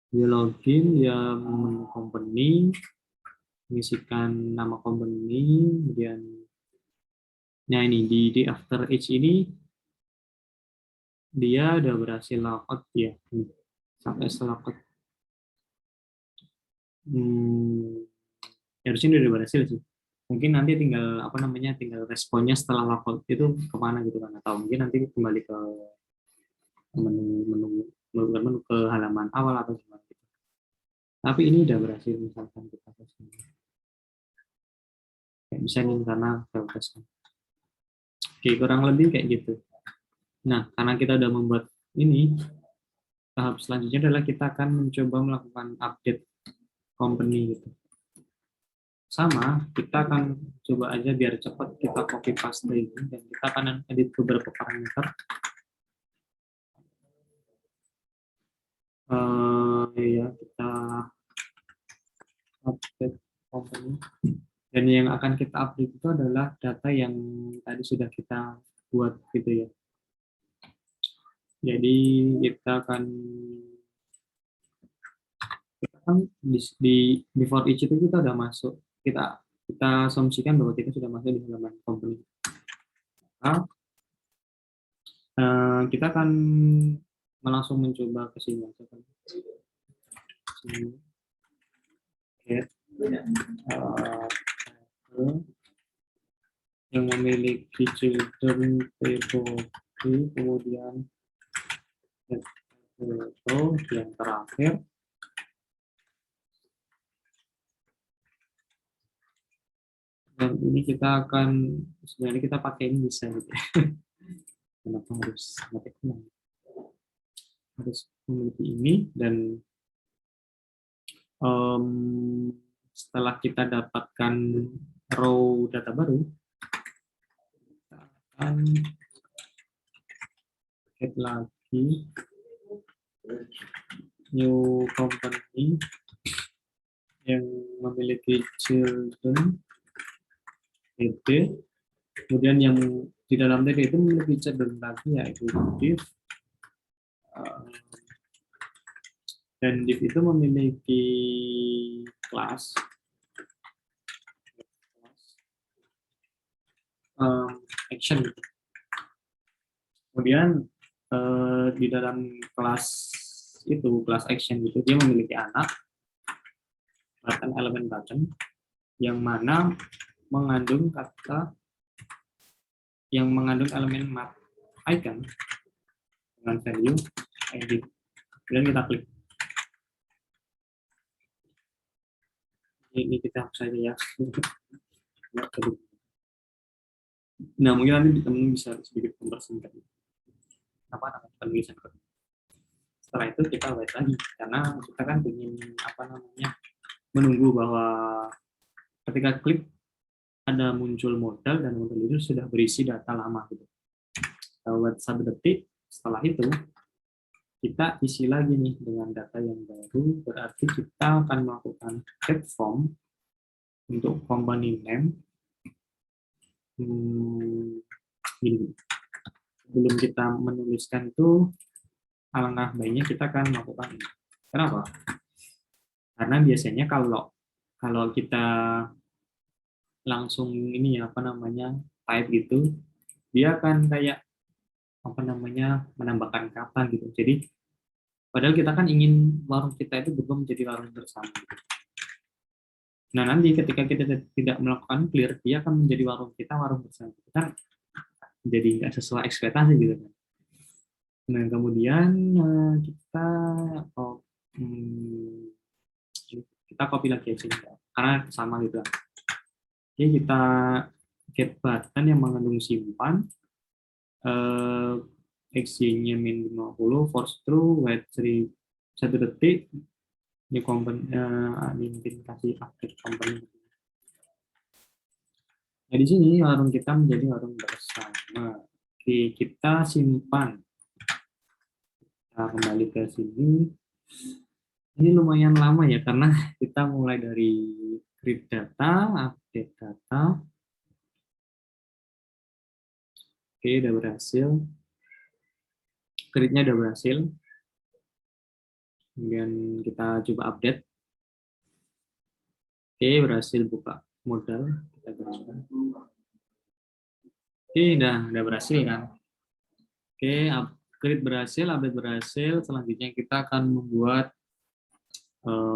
dia login, dia menu company, mengisikan nama company, kemudian nah ini di after each ini dia udah berhasil logout ya, sampai logout. Harusnya udah berhasil sih. Mungkin nanti tinggal apa namanya, tinggal responnya setelah logout itu kemana gitu kan, atau mungkin nanti kembali ke menu ke halaman awal atau gimana gitu. Tapi ini udah berhasil, misalkan kita kesini. Kayak bisa nih karena progress. Oke, kurang lebih kayak gitu. Nah, karena kita udah membuat ini, tahap selanjutnya adalah kita akan mencoba melakukan update company gitu. Sama, kita akan coba aja biar cepat kita copy paste ini dan kita akan edit beberapa parameter. Ya, kita update company. Dan yang akan kita update itu adalah data yang tadi sudah kita buat gitu ya. Jadi kita kan di before each itu kita udah masuk, kita asumsikan bahwa kita sudah masuk di halaman company. Nah, kita akan langsung mencoba ke sini aja kan. Sini. Yang memiliki children table, kemudian itu yang terakhir dan ini kita akan sebenarnya kita pakai ini bisa gitu ya. Kenapa harus memiliki ini dan setelah kita dapatkan row data baru kita akan add lagi new company yang memiliki children TD, kemudian yang di dalam TD itu memiliki children lagi yaitu div, dan div itu memiliki kelas action. Kemudian di dalam kelas itu, kelas action itu dia memiliki anak button, elemen button yang mana mengandung kata yang mengandung elemen map icon dengan value edit. Kemudian kita klik. Ini kita hapus saja ya. Nah, mungkin nanti teman bisa sedikit mempersingkat apa penulisan kode. Setelah itu kita wait lagi karena kita kan ingin apa namanya menunggu bahwa ketika klik ada muncul modal dan modal itu sudah berisi data lama gitu. Buat 1 detik setelah itu kita isi lagi nih dengan data yang baru, berarti kita akan melakukan get form untuk company name. Gini. Sebelum kita menuliskan itu alangkah baiknya kita akan melakukan ini. Kenapa? Karena biasanya kalau kita langsung ini ya apa namanya type gitu, dia akan kayak apa namanya menambahkan kata gitu. Jadi padahal kita kan ingin warung kita itu berubah menjadi warung bersama. Nah nanti ketika kita tidak melakukan clear, dia akan menjadi warung kita warung bersama. Kita jadi nggak sesuai ekspektasi gitu kan. Nah kemudian kita copy lagi aja karena sama gitu. Oke, kita get button yang mengandung simpan, XY-nya min 50, force true, wait 1 detik, new company, mungkin kasih update company. Nah, di sini warung kita menjadi warung bersama. Oke, kita simpan. Nah, kembali ke sini. Ini lumayan lama ya, karena kita mulai dari create data, update data. Oke, udah berhasil. Create-nya udah berhasil. Kemudian kita coba update. Oke, berhasil buka modal. Kita baca. Oke, udah berhasil kan. Oke, create berhasil, update berhasil. Selanjutnya kita akan membuat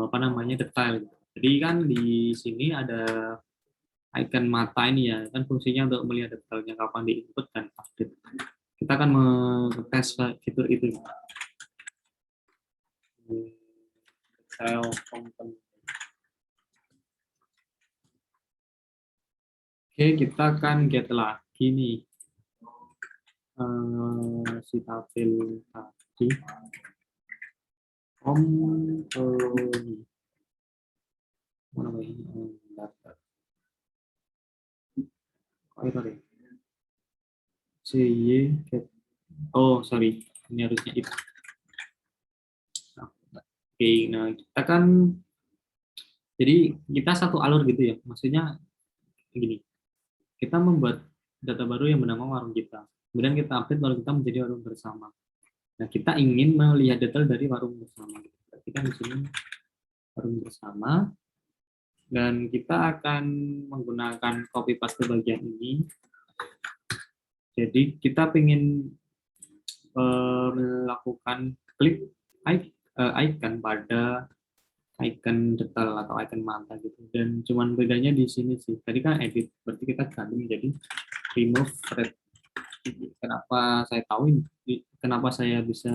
apa namanya detail. Jadi kan di sini ada icon mata ini ya, kan fungsinya untuk melihat detailnya kapan di input dan update. Kita akan mengetes fitur itu. Detail komponen. Oke, kita akan get lagi nih si tabel tadi. Komponen. Mana ini? Data. Oh, itu deh. CY get. Oh, sorry. Ini harusnya itu. Oke, nah kita kan jadi kita satu alur gitu ya. Maksudnya gini, kita membuat data baru yang bernama warung kita. Kemudian kita update warung kita menjadi warung bersama. Nah, kita ingin melihat detail dari warung bersama. Berarti kan di sini warung bersama dan kita akan menggunakan copy paste bagian ini. Jadi kita ingin melakukan klik icon pada icon detail atau icon mata gitu. Dan cuman bedanya di sini sih. Tadi kan edit, berarti kita ganti menjadi remove red. Kenapa saya tahu ini? Kenapa saya bisa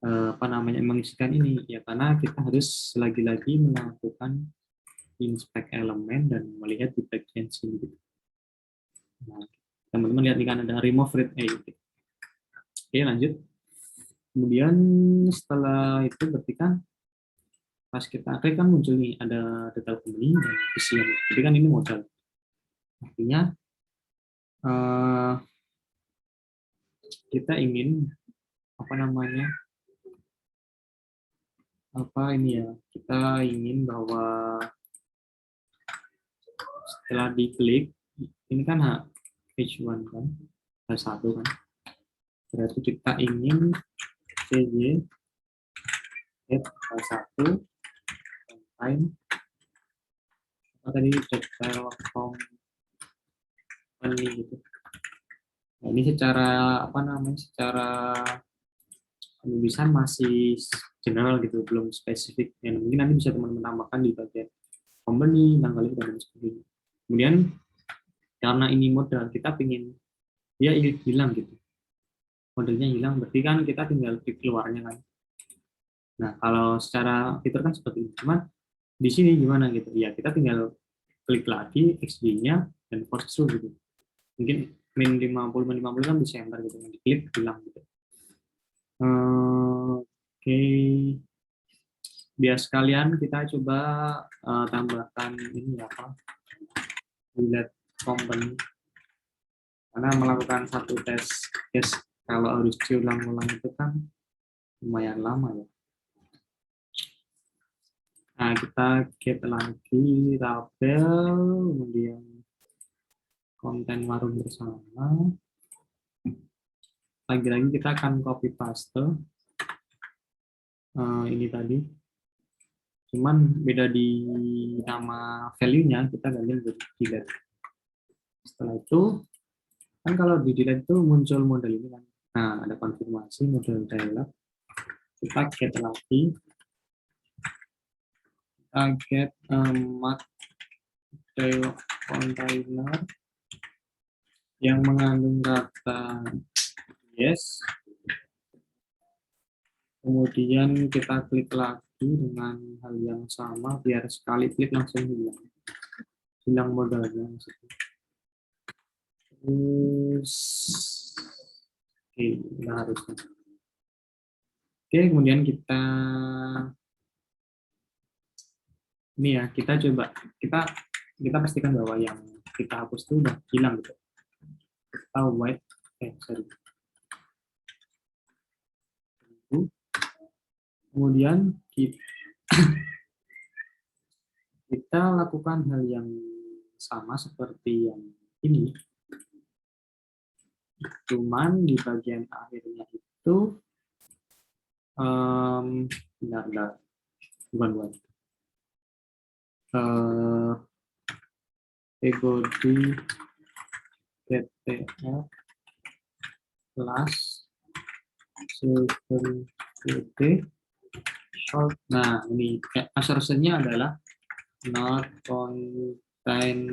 apa namanya mengisikan ini? Ya karena kita harus lagi-lagi melakukan inspect elemen dan melihat di bagian sini. Gitu. Nah, teman-teman lihat nih kan ada remove red. Gitu. Oke, lanjut. Kemudian setelah itu berarti kan pas kita klik kan muncul nih ada detail company dan isian. Jadi kan ini modal. Artinya kita ingin apa namanya ini ya, kita ingin bahwa setelah diklik ini kan page 1 kan, H1 kan, berarti kita ingin CY H1 time apa tadi detail company gitu. Nah, ini secara apa namanya secara penulisan masih general gitu, belum spesifik. Yang mungkin nanti bisa teman-teman tambahkan di bagian company, tanggal itu dan sebagainya. Kemudian karena ini modal, kita ingin dia hilang gitu. Modelnya hilang, berarti kan kita tinggal klik keluarnya kan. Nah, kalau secara fitur kan seperti ini. Cuman di sini gimana gitu? Ya, kita tinggal klik lagi XD-nya dan force through gitu. Mungkin min 50 kan bisa enter gitu. Diklik hilang gitu. Oke. Biar sekalian kita coba tambahkan ini apa? Delete component. Karena melakukan satu tes kalau harus diulang-ulang itu kan lumayan lama ya. Nah, kita get lagi tabel, kemudian konten warung bersama. Lagi-lagi kita akan copy paste ini tadi. Cuman beda di nama value-nya, kita ganti menjadi delete. Setelah itu, kan kalau di delete itu muncul model ini kan. Nah, ada konfirmasi model dialog. Kita get lagi. Kita get model container yang mengandung data yes. Kemudian kita klik lagi dengan hal yang sama biar sekali klik langsung hilang modalnya. Terus oke, harusnya. Oke, kemudian kita ini ya, kita coba kita pastikan bahwa yang kita hapus itu udah hilang gitu. Kita white, kemudian kita lakukan hal yang sama seperti yang ini, cuman di bagian akhirnya itu bukan body PTF plus short. Nah, ini assertion-nya adalah not contain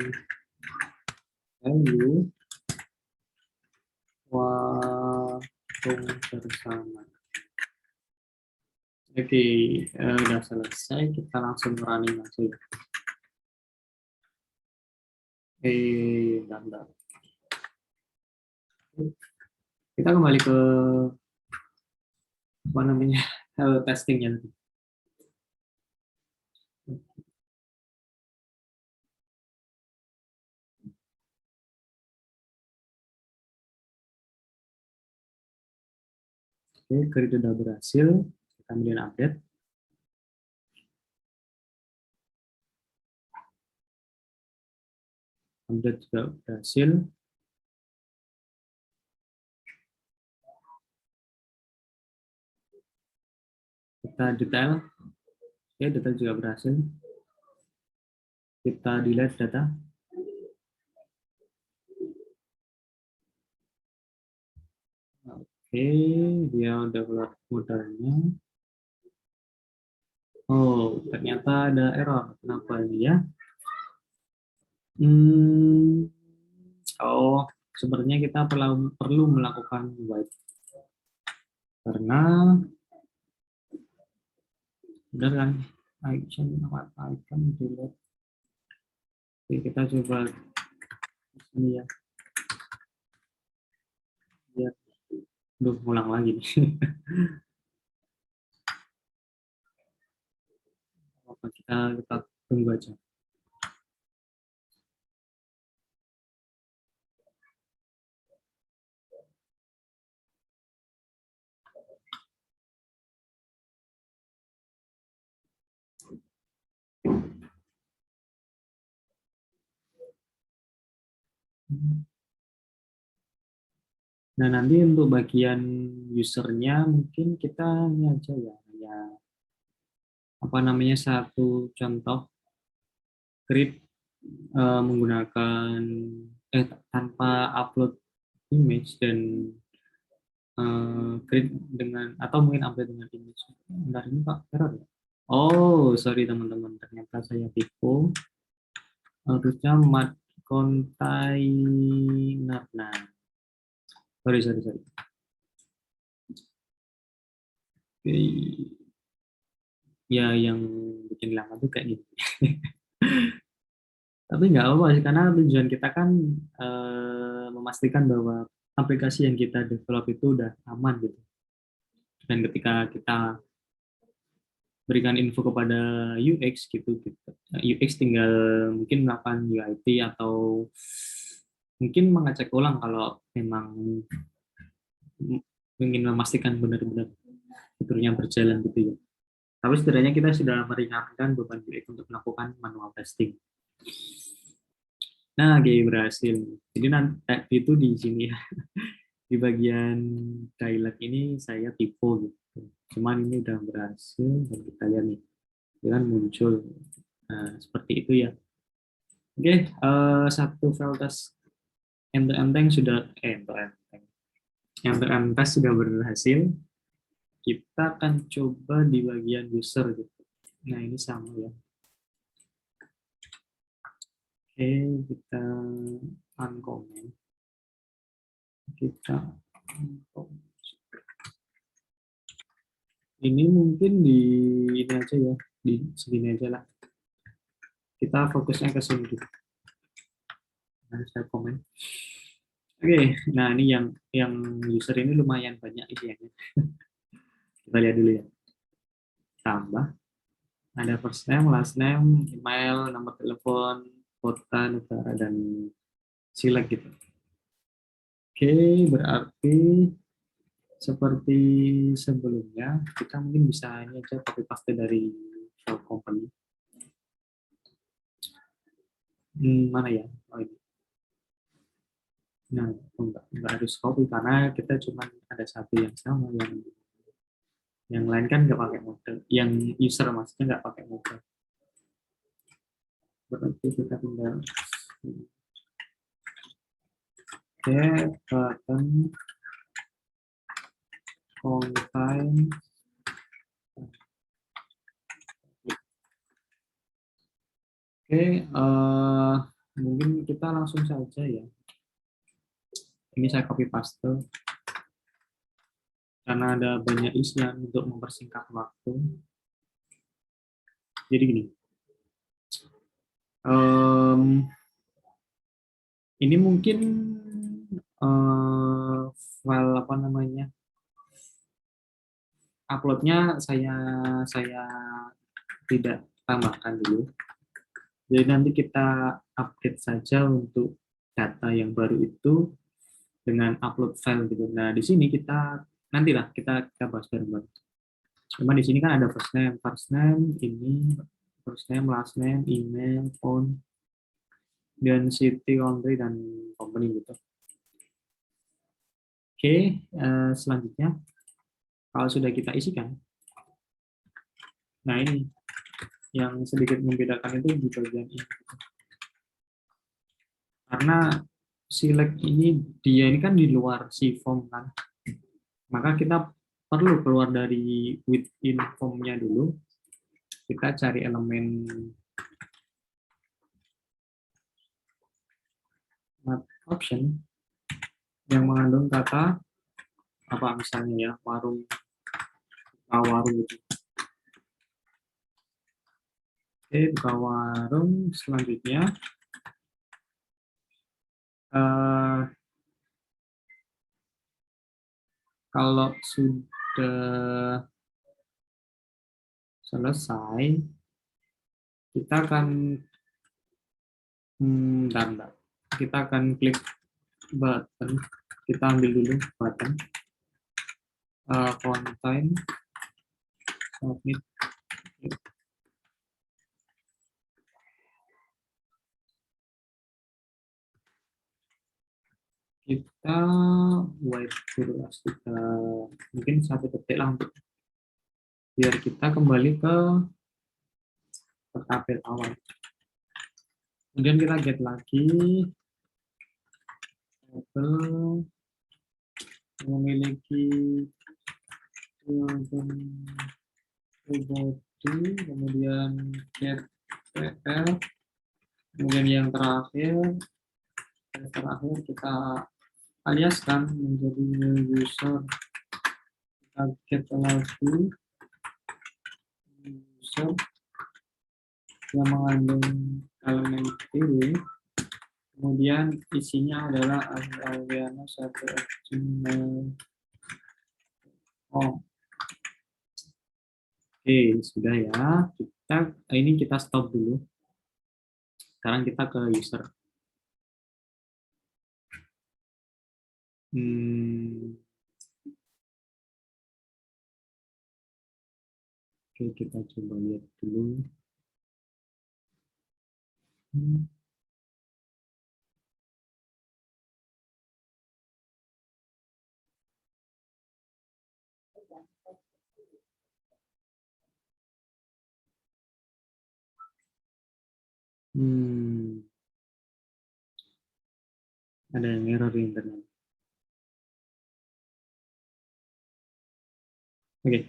value warung bersama. Oke, udah selesai, kita langsung running aja. Bentar. Kita kembali ke apa namanya testingnya. Oke, grid sudah berhasil, kita kemudian update. Update juga berhasil. Kita detail, oke, detail juga berhasil. Kita delete data. Oke, dia udah keluar modalnya. Oh, ternyata ada error. Kenapa ini ya? Oh, sebenarnya kita perlu melakukan white. Karena benar kan? Icon delete. Oke, kita coba ini ya. Lihat. Duh, ulang lagi nih. kita tunggu aja. Nah, nanti untuk bagian usernya mungkin kita ini aja ya apa namanya, satu contoh create menggunakan tanpa upload image dan create dengan atau mungkin upload dengan image. Bentar, ini Pak error ya? Oh, sorry teman-teman, ternyata saya tipu. Harusnya mat container. Nah, sorry. Oke. Ya, yang bikin lama tuh kayak gitu. Tapi nggak apa-apa sih, karena tujuan kita kan memastikan bahwa aplikasi yang kita develop itu udah aman gitu. Dan ketika kita berikan info kepada UX gitu, UX tinggal mungkin melakukan UIT atau mungkin mengecek ulang kalau memang ingin memastikan benar-benar fiturnya berjalan gitu ya. Tapi setidaknya kita sudah meringankan beban UX untuk melakukan manual testing. Nah, oke, berhasil. Jadi nanti itu di sini ya, di bagian dialog ini saya tipu gitu. Cuman ini udah berhasil dan kita lihat nih, dengan muncul seperti itu ya. Oke, satu file test end-to-end tank sudah end-to-end test sudah berhasil. Kita akan coba di bagian user gitu. Nah, ini sama ya. Oke, kita uncomment. Ini mungkin di ini aja ya, di segini aja lah. Kita fokusnya ke sini gitu. Nah, saya komen. Oke, nah ini yang user ini lumayan banyak isiannya. Kita lihat dulu ya. Tambah. Ada first name, last name, email, nomor telepon, kota, negara, dan select gitu. Oke, berarti seperti sebelumnya, kita mungkin bisa ini aja copy paste dari file company. Mana ya? Oh, ini. Nah, enggak harus copy karena kita cuma ada satu yang sama, yang lain kan nggak pakai model, yang user maksudnya nggak pakai model. Berarti kita tinggal button contain. Oke, mungkin kita langsung saja ya. Ini saya copy paste karena ada banyak isian untuk mempersingkat waktu. Jadi gini, ini mungkin file apa namanya, uploadnya saya tidak tambahkan dulu. Jadi nanti kita update saja untuk data yang baru itu dengan upload file gitu. Nah di sini kita nantilah kita bahas bareng-bareng. Cuma di sini kan ada first name ini, first name, last name, email, phone, dan city, country, dan company gitu. Oke, selanjutnya kalau sudah kita isikan, nah ini yang sedikit membedakan itu di bagian ini. Karena select ini dia ini kan di luar si form kan, maka kita perlu keluar dari within form-nya dulu. Kita cari elemen option yang mengandung kata apa misalnya ya, warung, warung gitu. Oke, buka warung. Selanjutnya kalau sudah selesai, kita akan kita akan klik button. Kita ambil dulu button contain submit. Kita wait dulu, kita mungkin 1 detik lah untuk biar kita kembali ke tabel awal. Kemudian kita get lagi tabel memiliki body, kemudian get PL, kemudian yang terakhir kita aliaskan menjadi user. Kita get lagi user yang mengandung elemen pilih, kemudian isinya adalah alviano1@gmail.com. Oke, sudah ya. Ini kita stop dulu. Sekarang kita ke user. Oke, kita coba lihat dulu. Ada yang error di internet. Oke,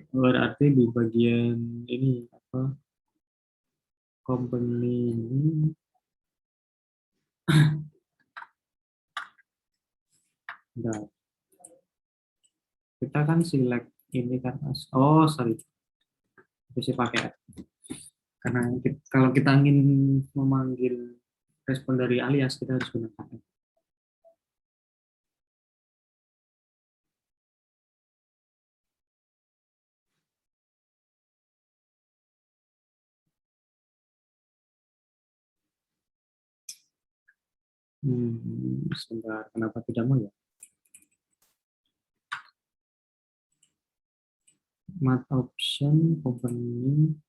berarti di bagian ini apa? Company ini. Nah, kita kan select ini kan, sorry, bisa pakai karena kalau kita ingin memanggil respon dari alias kita harus gunakan Sebentar, kenapa tidak mau ya? Mat option, company,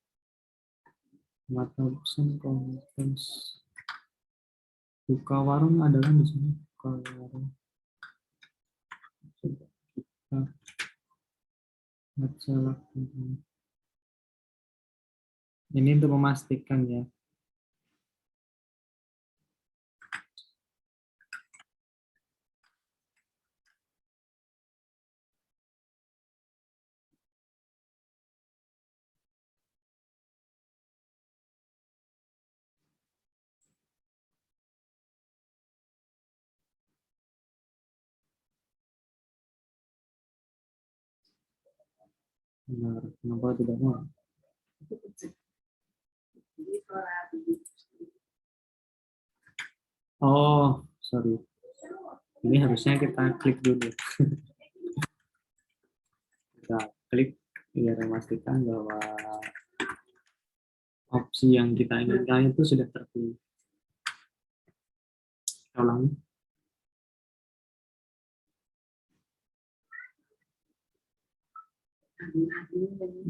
mat option, contents. Buka warung ada kan di sini? Buka warung. Coba kita baca lagi. Ini untuk memastikan ya. Benar, kenapa tidak mau? Oh, sorry. Ini harusnya kita klik dulu. Kita klik biar memastikan bahwa opsi yang kita inginkan itu sudah terpilih. Kita ulangi.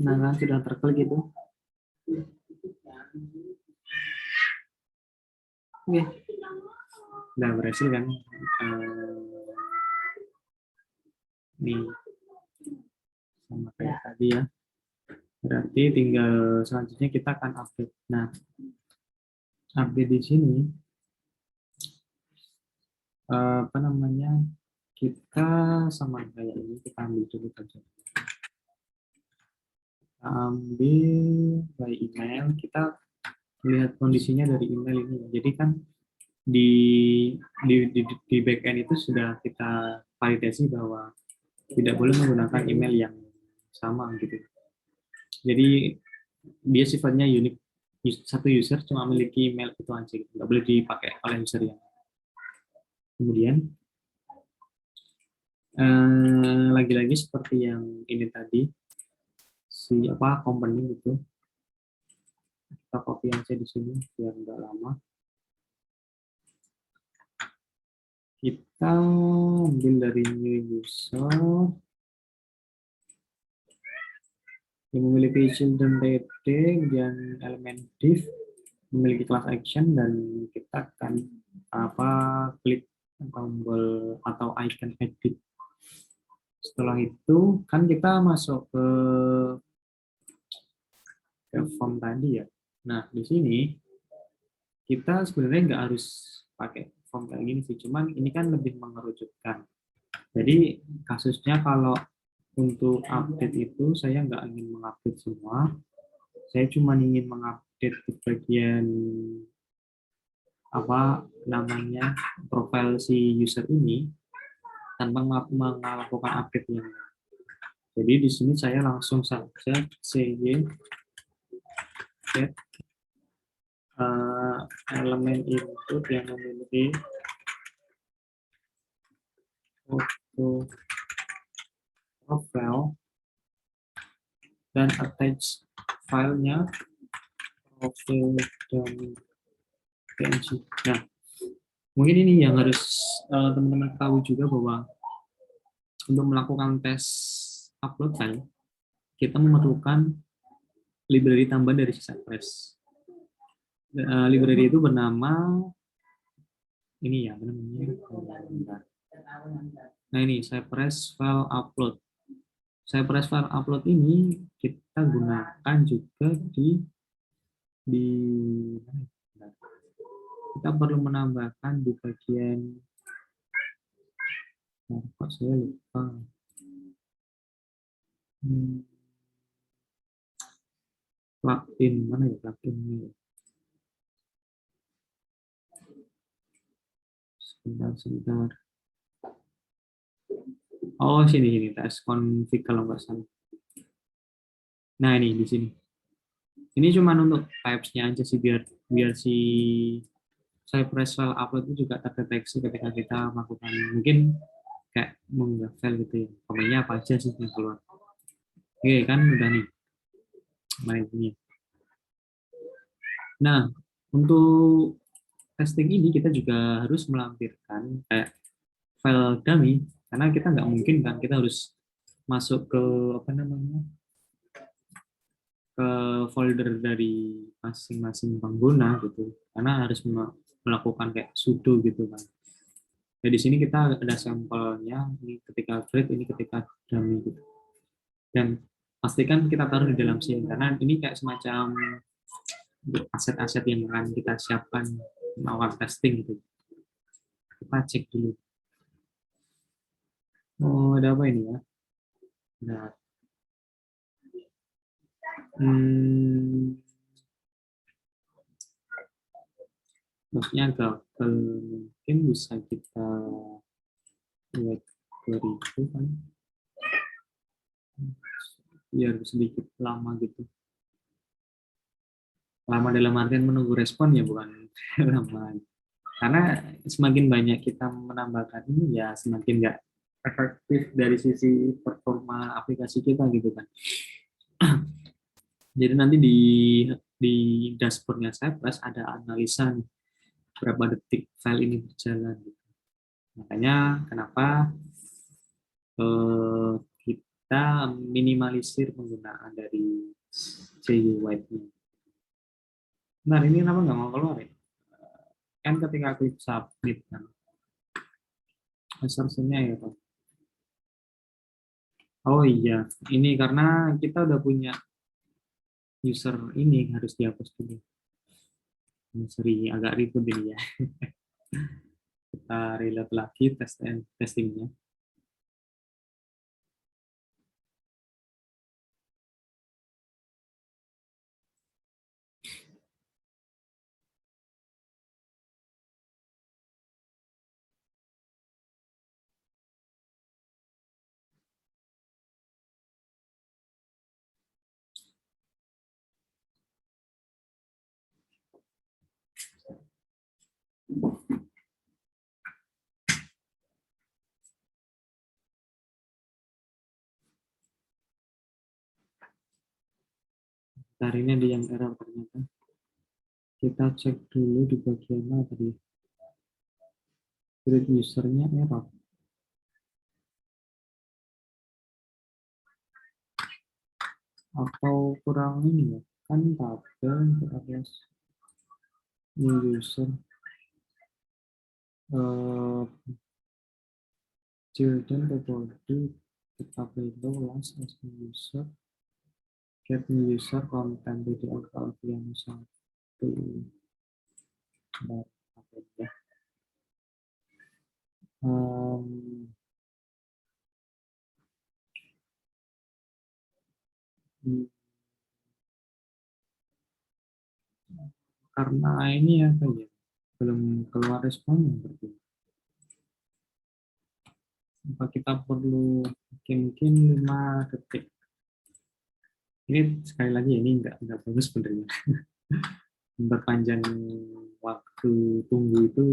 Nah, kan sudah terklik itu. Oke. Udah berhasil kan? Nih. Sama kayak tadi ya. Berarti tinggal selanjutnya kita akan update. Nah, update di sini apa namanya? Kita sama kayak ini, kita ambil dulu saja. Kita ambil by email, kita lihat kondisinya dari email ini. Jadi kan di backend itu sudah kita validasi bahwa tidak boleh menggunakan email yang sama gitu. Jadi dia sifatnya unik, satu user cuma memiliki email itu aja, nggak boleh dipakai oleh user yang. Kemudian lagi-lagi seperti yang ini tadi, si apa company itu, kita copy aja di sini biar nggak lama. Kita ambil dari new user yang memiliki children TD dan elemen div, memiliki class action, dan kita akan klik tombol atau icon edit. Setelah itu kan kita masuk ke form tadi ya. Nah di sini kita sebenarnya nggak harus pakai form kayak gini sih, cuman ini kan lebih mengerucutkan. Jadi kasusnya kalau untuk update itu saya nggak ingin mengupdate semua, saya cuma ingin mengupdate di bagian apa namanya profil si user ini tanpa melakukan update yang. Jadi di sini saya langsung saja cy get elemen input yang memiliki foto profile dan attach filenya profil dan png. Nah, mungkin ini yang harus teman-teman tahu juga bahwa untuk melakukan tes upload file, kita memerlukan library tambahan dari Cypress. Library itu bernama ini ya, namanya. Nah ini Cypress file upload. Cypress file upload ini kita gunakan juga di kita perlu menambahkan di bagian kok saya lupa plugin mana ya pluginnya. Sebentar. Oh sini tes config kalau nggak salah. Nah ini di sini. Ini cuma untuk types-nya aja sih biar si Cypress file upload itu juga terdeteksi ketika kita melakukan mungkin kayak mengunggah file gitu ya. Komennya apa aja sih yang keluar. Oke kan udah nih. Nah, untuk testing ini kita juga harus melampirkan kayak file dummy, karena kita nggak mungkin kan kita harus masuk ke apa namanya, ke folder dari masing-masing pengguna gitu, karena harus melakukan kayak sudo gitu kan. Nah, di sini kita ada sampelnya, ini ketika create, ini ketika dummy gitu. Dan pastikan kita taruh di dalam scene, karena ini kayak semacam aset-aset yang akan kita siapkan melakukan testing gitu. Kita cek dulu. Oh, ada apa ini ya? Nah, maksudnya gagal mungkin bisa kita buat itu kan, biar sedikit lama gitu. Lama dalam artian menunggu respon ya, bukan lama. Karena semakin banyak kita menambahkan ini ya semakin nggak efektif dari sisi performa aplikasi kita gitu kan. Jadi nanti di dashboardnya Cypress ada analisa nih, berapa detik file ini berjalan. Makanya kenapa eh, kita minimalisir penggunaan dari GUI-nya. Nah, ini kenapa nggak mau keluar ya? Kan ketika klik submit kan, assumption-nya ya Pak. Oh iya, ini karena kita udah punya user ini, harus dihapus dulu. Sorry, agak ribet ini ya. Kita reload lagi testingnya. Hari ini ada yang error ternyata. Kita cek dulu di bagian mana tadi. Create usernya error. Atau kurang ini ya. Kan tabel alias new user. Children the body kita window last as new user. Get new user content PDF yang satu. Nah, apa ya? Karena ini ya kayak belum keluar responnya berarti. Apa kita perlu mungkin 5 detik. Ini sekali lagi ini enggak bagus sebenarnya. Memperpanjang waktu tunggu itu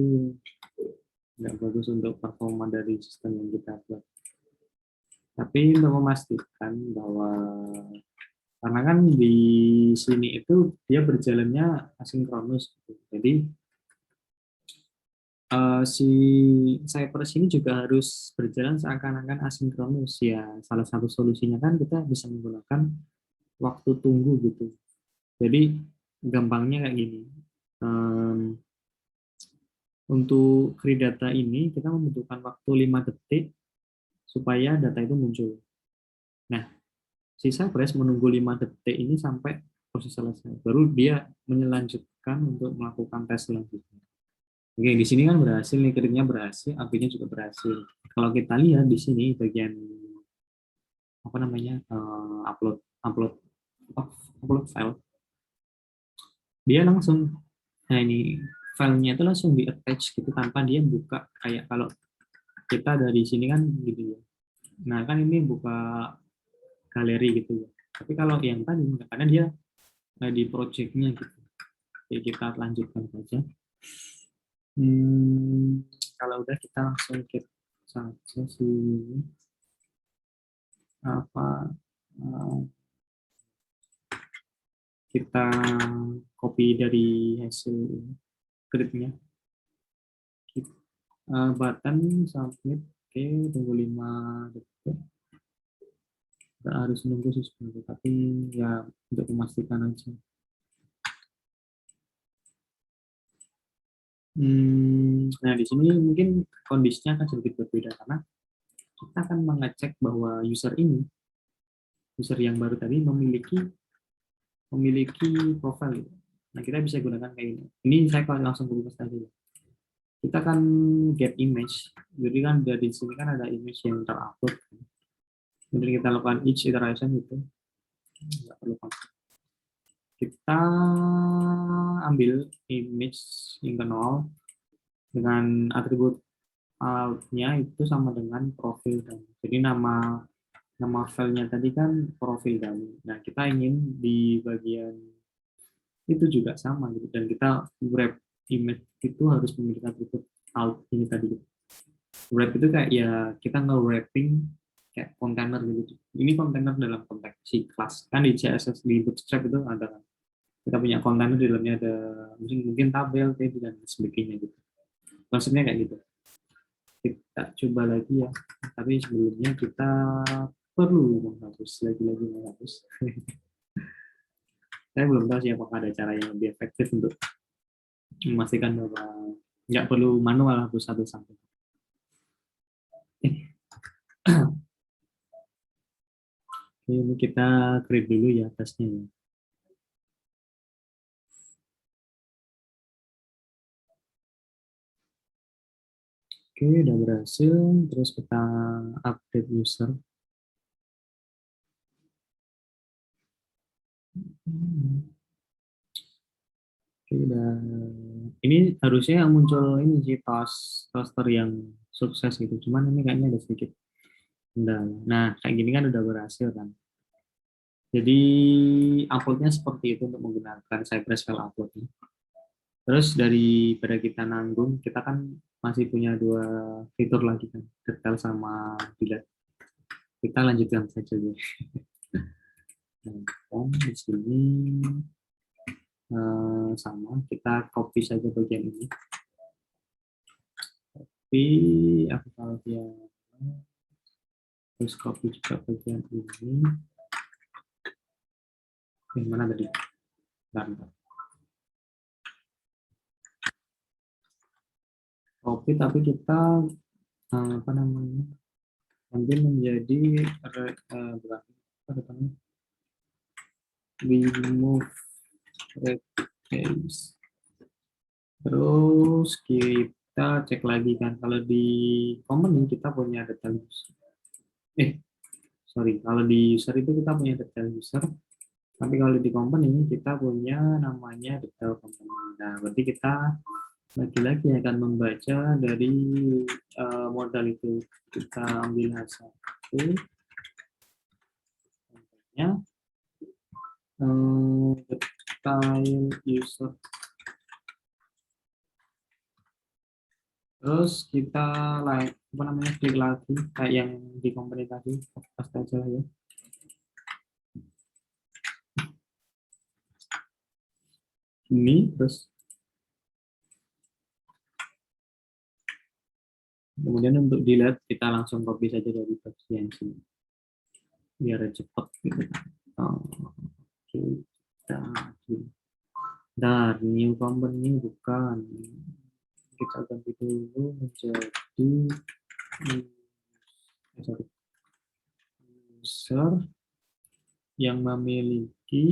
enggak bagus untuk performa dari sistem yang kita buat. Tapi untuk memastikan bahwa karena kan di sini itu dia berjalannya asinkronus, gitu. Jadi si Cypress ini juga harus berjalan seakan-akan asinkronus ya. Salah satu solusinya kan kita bisa menggunakan waktu tunggu gitu. Jadi gampangnya kayak gini. Untuk create data ini kita membutuhkan waktu 5 detik supaya data itu muncul. Nah, si Cypress menunggu 5 detik ini sampai proses selesai. Baru dia menyelanjutkan untuk melakukan tes selanjutnya. Oke, di sini kan berhasil nih, create-nya berhasil, API-nya juga berhasil. Kalau kita lihat di sini bagian apa namanya upload upload upload file, dia langsung, nah ini filenya itu langsung di attach gitu tanpa dia buka kayak kalau kita dari sini kan gitu ya. Nah kan ini buka galeri gitu ya. Tapi kalau yang tadi karena dia di projectnya gitu. Jadi kita lanjutkan saja. Kalau udah kita langsung get saja sih apa kita copy dari hasil create-nya. button submit. Oke, tunggu 5 detik. Nggak harus nunggu sih sebenarnya, tapi ya untuk memastikan aja. Nah, di sini mungkin kondisinya akan sedikit berbeda karena kita akan mengecek bahwa user yang baru tadi memiliki profil. Nah, kita bisa gunakan kayak ini. Ini saya kalau langsung buka saja. Kita akan get image. Jadi kan dari sini kan ada image yang terupload. Kemudian kita lakukan each iteration itu. Nggak perlu pakai. Kita ambil image yang kenal dengan atribut alt-nya itu sama dengan profil dan jadi nama filenya tadi kan profil dummy. Nah, kita ingin di bagian itu juga sama gitu dan kita wrap image itu harus memiliki atribut alt ini tadi. Wrap itu kayak ya kita nge-wrapping kayak kontainer gitu. Ini kontainer dalam konteks si kelas. Kan di CSS di Bootstrap itu ada kan. Kita punya kontainer di dalamnya ada mungkin tabel, table dan sebagainya gitu. Konsepnya kayak gitu. Kita coba lagi ya. Tapi sebelumnya kita perlu menghapus lagi-lagi menghapus. Saya belum tahu sih apakah ada cara yang lebih efektif untuk memastikan bahwa nggak perlu manual hapus satu-satu. Ini kita create dulu ya tesnya ya. Oke, udah berhasil. Terus kita update user. Oke, dan ini harusnya yang muncul ini sih toaster yang sukses gitu. Cuman ini kayaknya ada sedikit kendala. Nah, kayak gini kan udah berhasil kan. Jadi uploadnya seperti itu untuk menggunakan Cypress file upload. Terus daripada kita nanggung, kita kan masih punya dua fitur lagi kan, detail sama delete. Kita lanjutkan saja deh. Nah, di sini sama, kita copy saja bagian ini. Copy, aku taruh dia. Terus copy juga bagian ini. Mana tadi? Bentar. Copy tapi kita apa namanya? Ambil menjadi remove red case. Terus kita cek lagi kan kalau di company kita punya detail user. Kalau di user itu kita punya detail user. Tapi kalau di company kita punya namanya detail company. Nah, berarti kita lagi-lagi akan membaca dari modal itu. Kita ambil hasil itu. Contohnya detail user. Terus kita klik lagi kayak yang di company tadi, pasti aja lah ya. Ini terus kemudian untuk delete kita langsung copy saja dari bagian sini biar cepat gitu. Kita new company bukan, kita ganti dulu menjadi user yang memiliki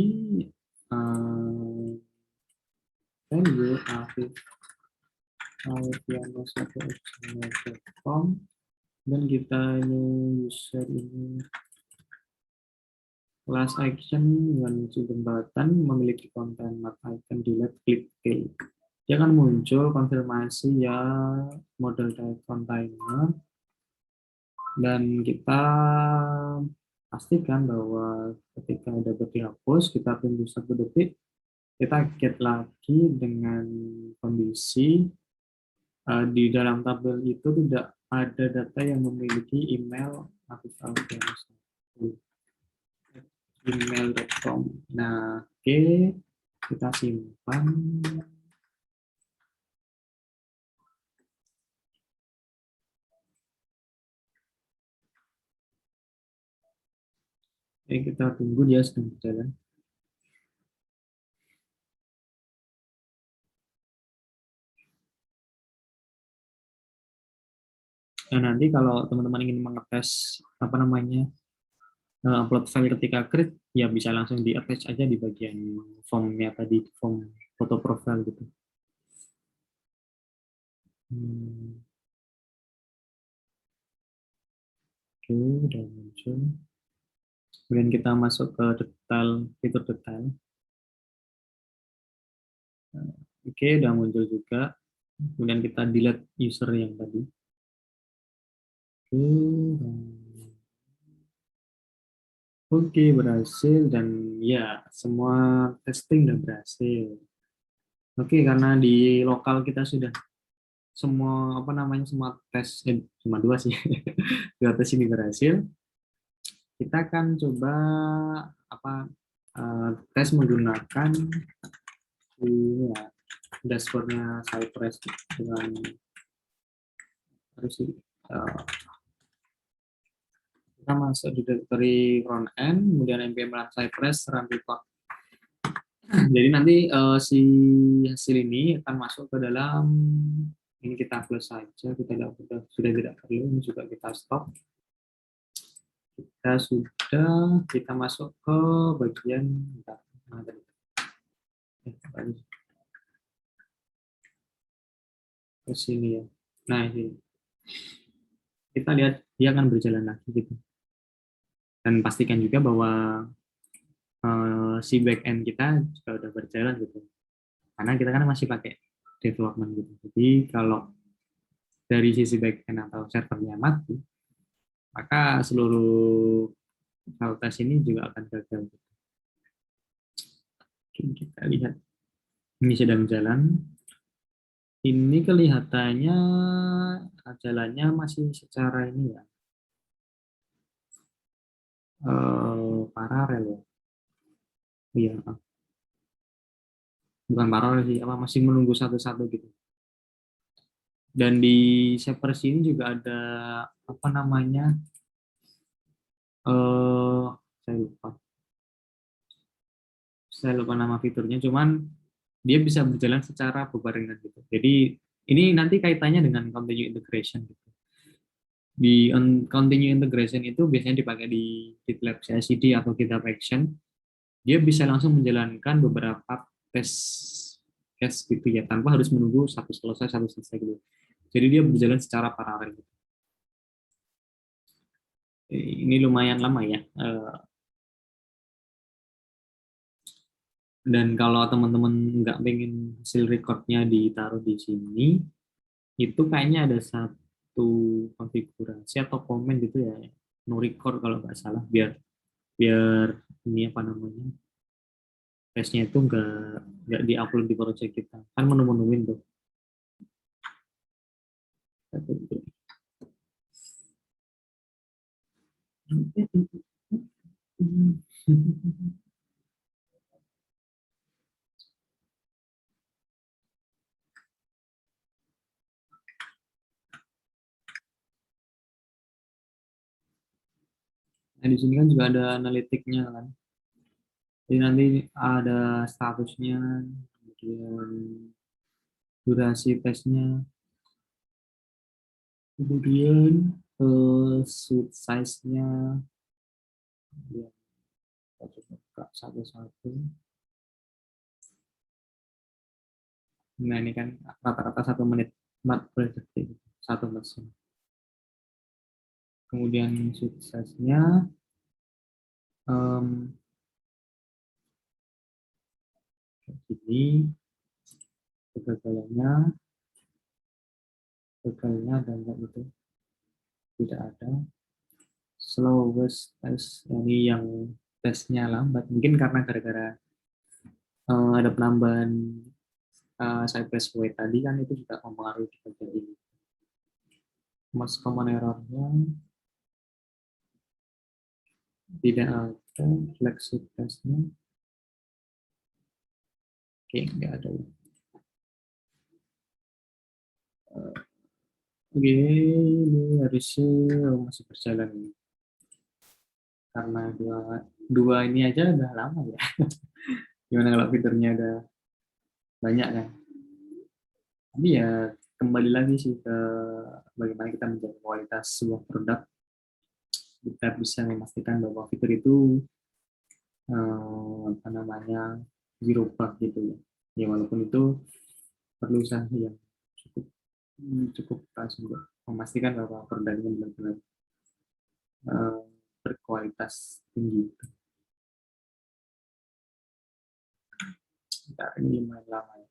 value alfiano1@gmail.com dan kita ini user ini class action dengan jembatan memiliki konten map icon delete klik OK. Dia akan muncul konfirmasi ya model type container dan kita pastikan bahwa ketika dapat dihapus kita tunggu 1 detik, kita get lagi dengan kondisi di dalam tabel itu tidak ada data yang memiliki email gmail.com. Nah, oke, kita simpan. Kita tunggu dia sedang berjalan. Nah, nanti kalau teman-teman ingin mengetes apa namanya upload file ketika create, ya bisa langsung di attach aja di bagian formnya tadi, form foto profile gitu. Oke, udah muncul. Kemudian kita masuk ke detail, fitur detail. Oke, udah muncul juga. Kemudian kita delete user yang tadi. Oke, berhasil dan ya semua testing udah berhasil. Oke, karena di lokal kita sudah semua apa namanya semua tes cuma dua sih, dua tes ini berhasil. Kita akan coba apa tes menggunakan ini ya dashboardnya Cypress dengan harus kita masuk di directory front end, kemudian npm run Cypress run report. Jadi nanti si hasil ini akan masuk ke dalam ini, kita close saja, kita sudah tidak perlu, ini juga kita stop. Kita masuk ke bagian ke sini ya. Nah ini kita lihat dia akan berjalan lagi gitu. Dan pastikan juga bahwa si backend kita juga udah berjalan gitu. Karena kita kan masih pakai development gitu. Jadi kalau dari sisi backend atau servernya mati, maka seluruh file test ini juga akan gagal. Oke, kita lihat ini sedang jalan. Ini kelihatannya jalannya masih secara ini ya, paralel ya. Iya, bukan paralel sih, apa masih menunggu satu-satu gitu. Dan di Cypress ini juga ada apa namanya, eh saya lupa, nama fiturnya. Cuman dia bisa berjalan secara berbarengan gitu. Jadi ini nanti kaitannya dengan continue integration gitu. Di continue integration itu biasanya dipakai di GitLab CI/CD atau GitHub Action. Dia bisa langsung menjalankan beberapa tes case gitu ya, tanpa harus menunggu satu selesai gitu. Jadi dia berjalan secara paralel. Ini lumayan lama ya. Dan kalau teman-teman nggak pengen hasil recordnya ditaruh di sini, itu kayaknya ada satu konfigurasi atau komen gitu ya, no record kalau nggak salah, biar biar ini apa namanya, testnya itu nggak diupload di project kita, kan menu-menuin tuh. Nah, di sini kan juga ada analitiknya kan. Jadi nanti ada statusnya, kemudian durasi tesnya, kemudian suite size-nya, ya, kita coba buka satu-satu. Nah ini kan rata-rata 1 menit 40 detik, 1 mesin. Kemudian suite size-nya, ini kegagalannya, gagalnya dan itu tidak ada. Slowest test, ini yang tesnya lambat, mungkin karena gara-gara ada penambahan Cypress Way tadi kan, itu juga mempengaruhi di bagian ini. Mas common errornya tidak ada, flexi testnya oke, nggak ada. Oke, ini harusnya masih berjalan. karena dua ini aja udah lama ya. Gimana kalau fiturnya udah banyak kan? Tapi ya kembali lagi sih ke bagaimana kita menjaga kualitas sebuah produk. Kita bisa memastikan bahwa fitur itu apa namanya zero bug gitu ya. Ya walaupun itu perlu usaha yang cukup cukup keras untuk memastikan bahwa produknya benar-benar eh, berkualitas tinggi. Kita ini lumayan lama ya.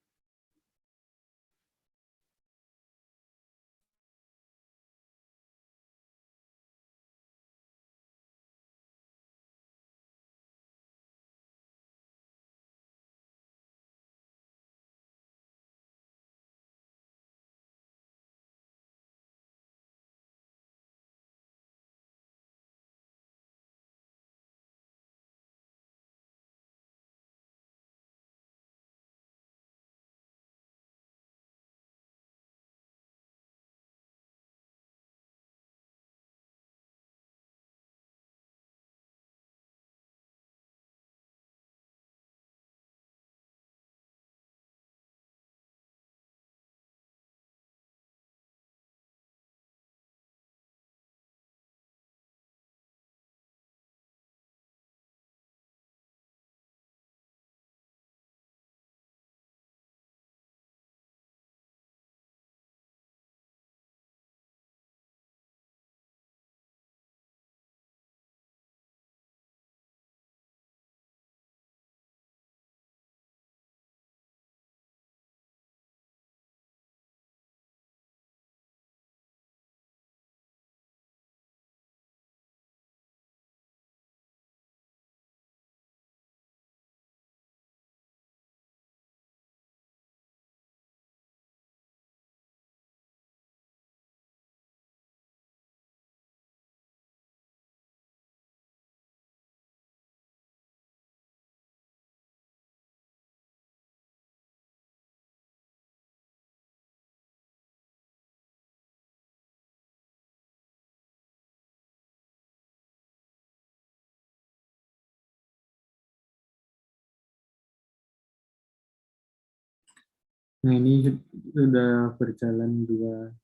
Nah ini sudah berjalan dua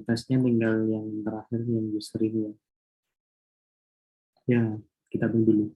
tesnya, tinggal yang terakhir yang user ini ya. Ya kita tunggu dulu.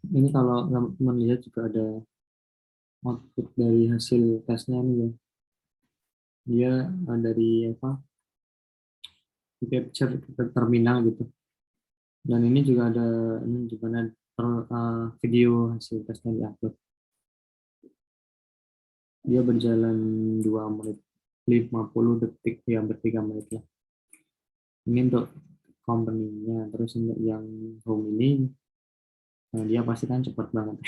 Ini kalau teman-teman lihat juga ada output dari hasil tesnya nih ya. Dia dari apa? Di capture ke terminal gitu. Dan ini juga ada ini di mana video hasil tesnya diupload. Dia berjalan 2 menit 50 detik, ya hampir 3 menit lah. Ini untuk company-nya. Terus untuk yang home ini, nah dia pasti kan cepat banget.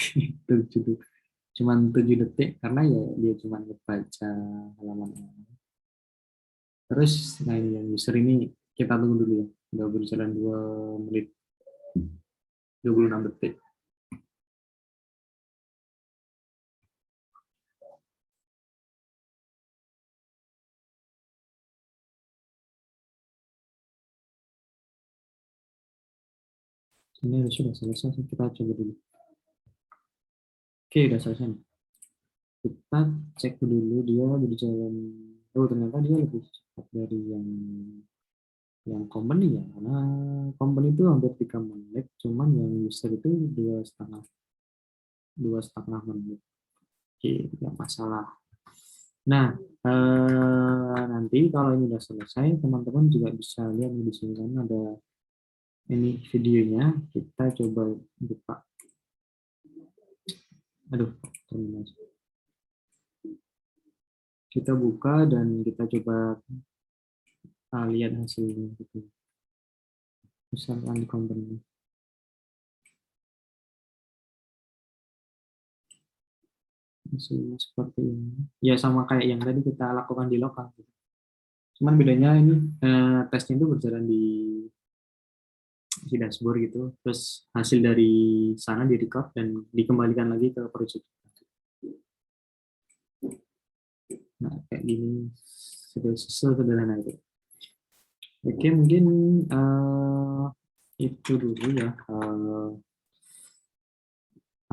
Cuman 7 detik karena ya dia cuma baca halaman. Terus nah ini yang user ini kita tunggu dulu ya. Udah berjalan 2 menit 26 detik. Ini sudah selesai, kita coba dulu. Oke, udah selesai. Kita cek dulu dia berjalan. Oh, ternyata dia lebih cepat dari yang company ya. Karena company itu hampir 3 menit, cuman yang user itu 2,5 menit. Oke, tidak masalah. Nah, nanti kalau ini udah selesai, teman-teman juga bisa lihat di sini kan ada ini videonya. Kita coba buka. Aduh, terminasi. Kita buka dan kita coba lihat hasilnya gitu. Misalkan di company. Hasilnya seperti ini. Ya sama kayak yang tadi kita lakukan di lokal. Cuman bedanya ini tesnya itu berjalan di dashboard gitu. Terus hasil dari sana di record dan dikembalikan lagi ke project. Nah, kayak gini sederhana itu. Oke, mungkin itu dulu ya.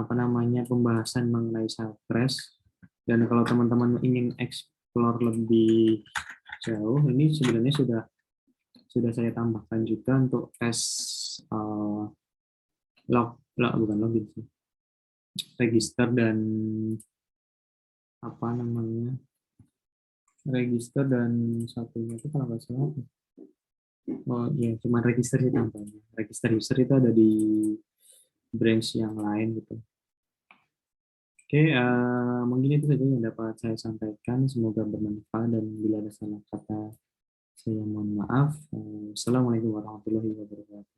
Apa namanya pembahasan mengenai Cypress. Dan kalau teman-teman ingin explore lebih jauh, ini sebenarnya sudah saya tambahkan juga untuk tes bukan login sih, register dan apa namanya register dan satunya itu kalau nggak salah oh iya cuma register sih tambahnya. Register user itu ada di branch yang lain gitu. Oke, mungkin itu saja yang dapat saya sampaikan. Semoga bermanfaat dan bila ada salah kata saya mohon maaf. Assalamualaikum warahmatullahi wabarakatuh.